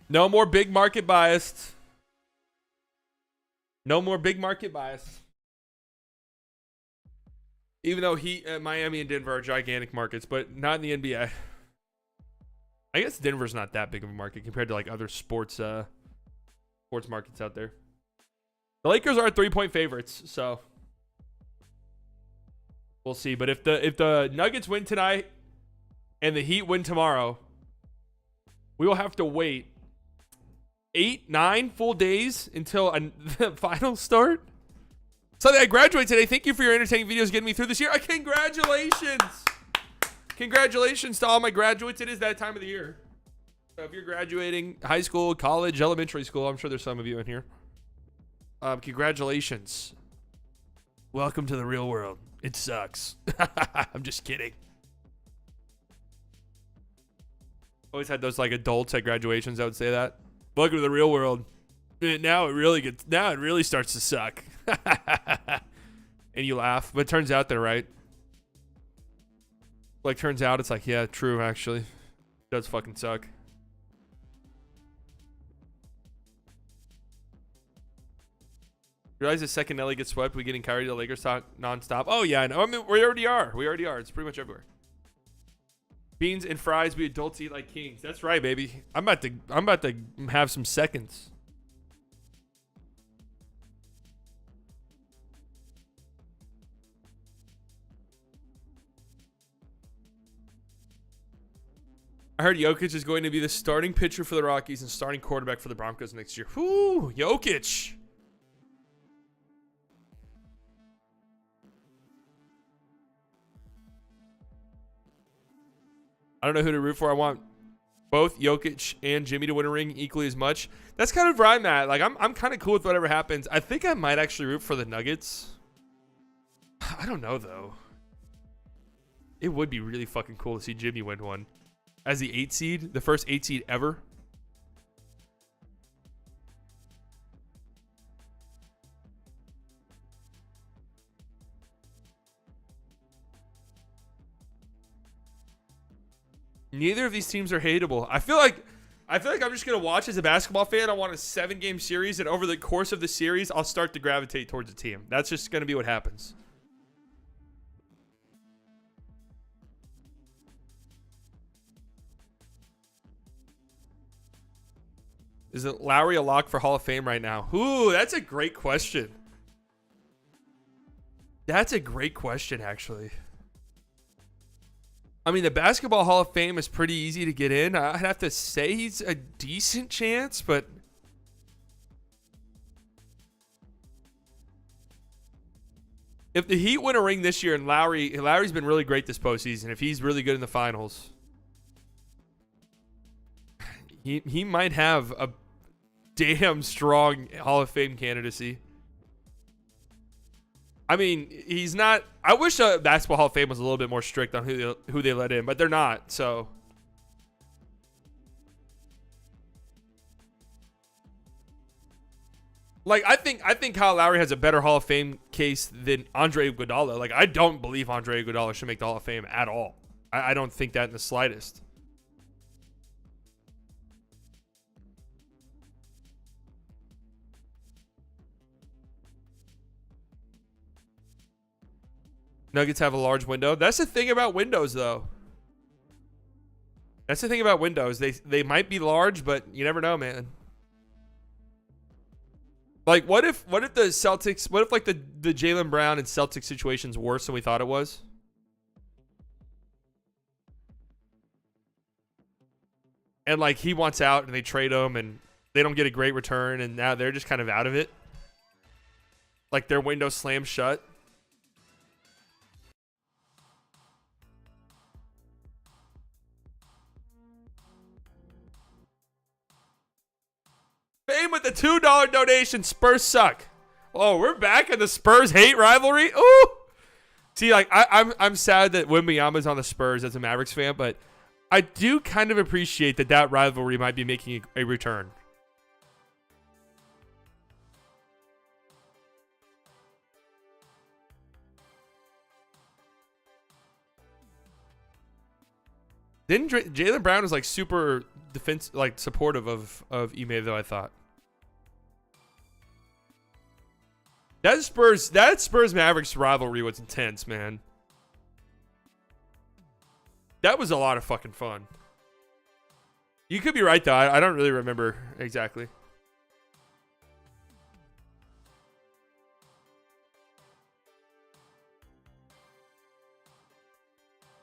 No more big market bias. No more big market bias. Even though Miami and Denver are gigantic markets, but not in the NBA. I guess Denver's not that big of a market compared to like other sports markets out there. The Lakers are 3-point favorites, so we'll see. But if the Nuggets win tonight and the Heat win tomorrow, we will have to wait 8-9 full days until the finals start. So I graduate today. Thank you for your entertaining videos getting me through this year. Congratulations. Congratulations to all my graduates. It is that time of the year. So if you're graduating high school, college, elementary school, I'm sure there's some of you in here. Congratulations. Welcome to the real world. It sucks. I'm just kidding. Always had those like adults at graduations that would say that. Welcome to the real world. Now it really starts to suck. And you laugh, but it turns out they're right. Like turns out it's like, yeah, true actually. It does fucking suck. Realize the second Nelly gets swept, we getting Kyrie to the Lakers talk nonstop. Oh yeah, I know. I mean, we already are. It's pretty much everywhere. Beans and fries, we adults eat like kings. That's right, baby. I'm about to have some seconds. I heard Jokic is going to be the starting pitcher for the Rockies and starting quarterback for the Broncos next year. Whoo, Jokic. I don't know who to root for. I want both Jokic and Jimmy to win a ring equally as much. That's kind of where I'm at. Like, I'm kind of cool with whatever happens. I think I might actually root for the Nuggets. I don't know, though. It would be really fucking cool to see Jimmy win one. As the 8 seed, the first 8 seed ever. Neither of these teams are hateable. I feel like I feel like I'm just going to watch as a basketball fan. I want a 7-game series, and over the course of the series, I'll start to gravitate towards a team. That's just going to be what happens. Is it Lowry a lock for Hall of Fame right now? Ooh, that's a great question. That's a great question, actually. I mean, the Basketball Hall of Fame is pretty easy to get in. I'd have to say he's a decent chance, but if the Heat win a ring this year and Lowry's been really great this postseason, if he's really good in the finals, he might have a damn strong Hall of Fame candidacy. I mean, he's not. I wish Basketball Hall of Fame was a little bit more strict on who they let in, but they're not. So, like, I think Kyle Lowry has a better Hall of Fame case than Andre Iguodala. Like, I don't believe Andre Iguodala should make the Hall of Fame at all. I don't think that in the slightest. Nuggets have a large window. That's the thing about windows, though. That's the thing about windows. They might be large, but you never know, man. Like, what if the Celtics? What if like the Jaylen Brown and Celtics situation's worse than we thought it was? And like he wants out, and they trade him, and they don't get a great return, and now they're just kind of out of it. Like their window slams shut. Fame with the $2 donation. Spurs suck. Oh, we're back in the Spurs hate rivalry. Ooh. See, like I'm sad that Wembanyama's on the Spurs as a Mavericks fan, but I do kind of appreciate that rivalry might be making a return. Didn't Jaylen Brown was like super defense, like supportive of Ime, though, I thought. That Spurs Mavericks rivalry was intense, man. That was a lot of fucking fun. You could be right, though. I don't really remember exactly.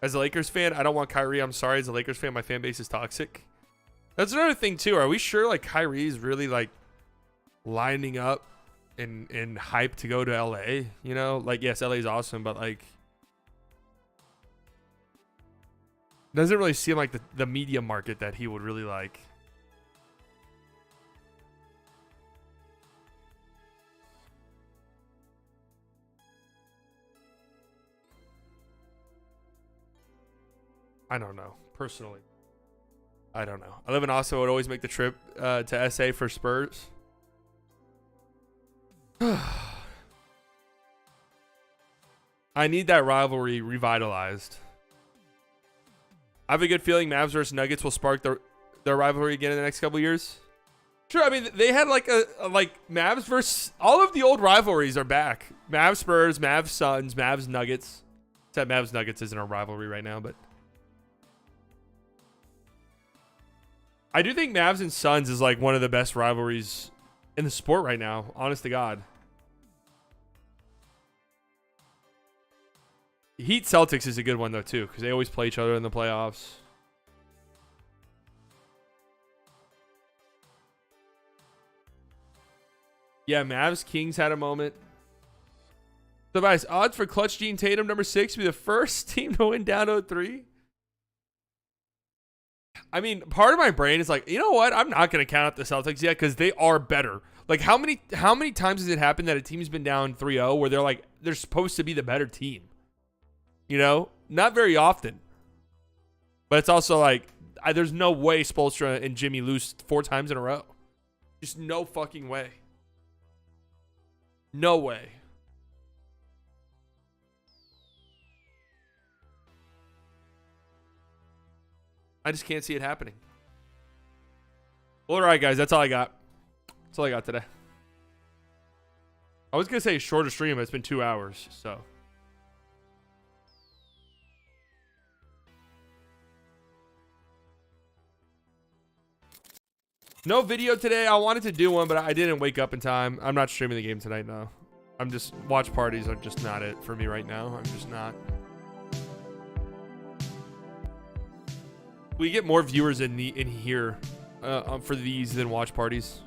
As a Lakers fan, I don't want Kyrie. I'm sorry. As a Lakers fan, my fan base is toxic. That's another thing, too. Are we sure, like, Kyrie is really, like, lining up and hype to go to LA? You know? Like, yes, LA is awesome, but, like, doesn't really seem like the media market that he would really like. I don't know. Personally, I don't know. I live in Austin. I would always make the trip to SA for Spurs. I need that rivalry revitalized. I have a good feeling Mavs versus Nuggets will spark their rivalry again in the next couple of years. Sure, I mean, they had like a Mavs versus... All of the old rivalries are back. Mavs Spurs, Mavs Suns, Mavs Nuggets. Except Mavs Nuggets isn't a rivalry right now, but... I do think Mavs and Suns is like one of the best rivalries in the sport right now, honest to God. Heat Celtics is a good one, though, too, because they always play each other in the playoffs. Yeah, Mavs Kings had a moment. Tobias, odds for Clutch Gene Tatum, number 6, to be the first team to win down 0-3. I mean, part of my brain is like, you know what? I'm not going to count out the Celtics yet because they are better. Like, how many times has it happened that a team's been down 3-0 where they're supposed to be the better team? You know, not very often. But it's also like, there's no way Spoelstra and Jimmy lose 4 times in a row. Just no fucking way. No way. I just can't see it happening. Well, all right, guys. That's all I got. That's all I got today. I was going to say shorter stream, but it's been 2 hours, so. No video today. I wanted to do one, but I didn't wake up in time. I'm not streaming the game tonight, no. I'm just, watch parties are just not it for me right now. I'm just not. We get more viewers in here for these than watch parties.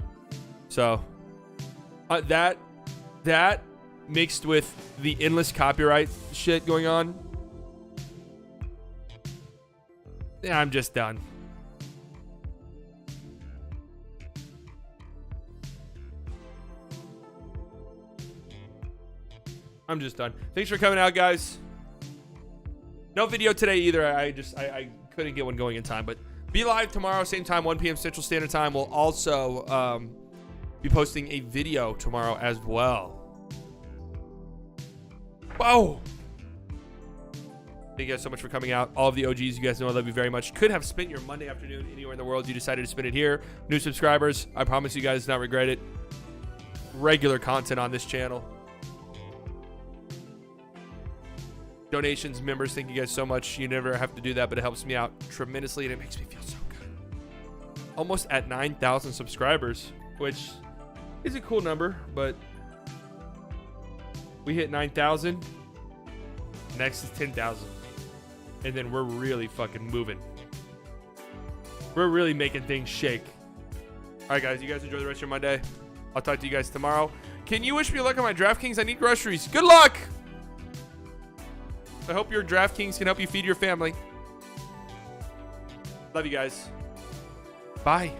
So that mixed with the endless copyright shit going on, yeah, I'm just done. I'm just done. Thanks for coming out, guys. No video today either. I couldn't get one going in time, but be live tomorrow, same time, 1 p.m. Central Standard Time. We'll also be posting a video tomorrow as well. Whoa! Thank you guys so much for coming out. All of the OGs, you guys know I love you very much. Could have spent your Monday afternoon anywhere in the world. You decided to spend it here. New subscribers, I promise you guys not regret it. Regular content on this channel. Donations, members, thank you guys so much. You never have to do that, but it helps me out tremendously, and it makes me feel so good. Almost at 9,000 subscribers, which is a cool number, but we hit 9,000. Next is 10,000. And then we're really fucking moving. We're really making things shake. All right, guys, you guys enjoy the rest of your Monday. I'll talk to you guys tomorrow. Can you wish me luck on my DraftKings? I need groceries. Good luck! I hope your DraftKings can help you feed your family. Love you guys. Bye.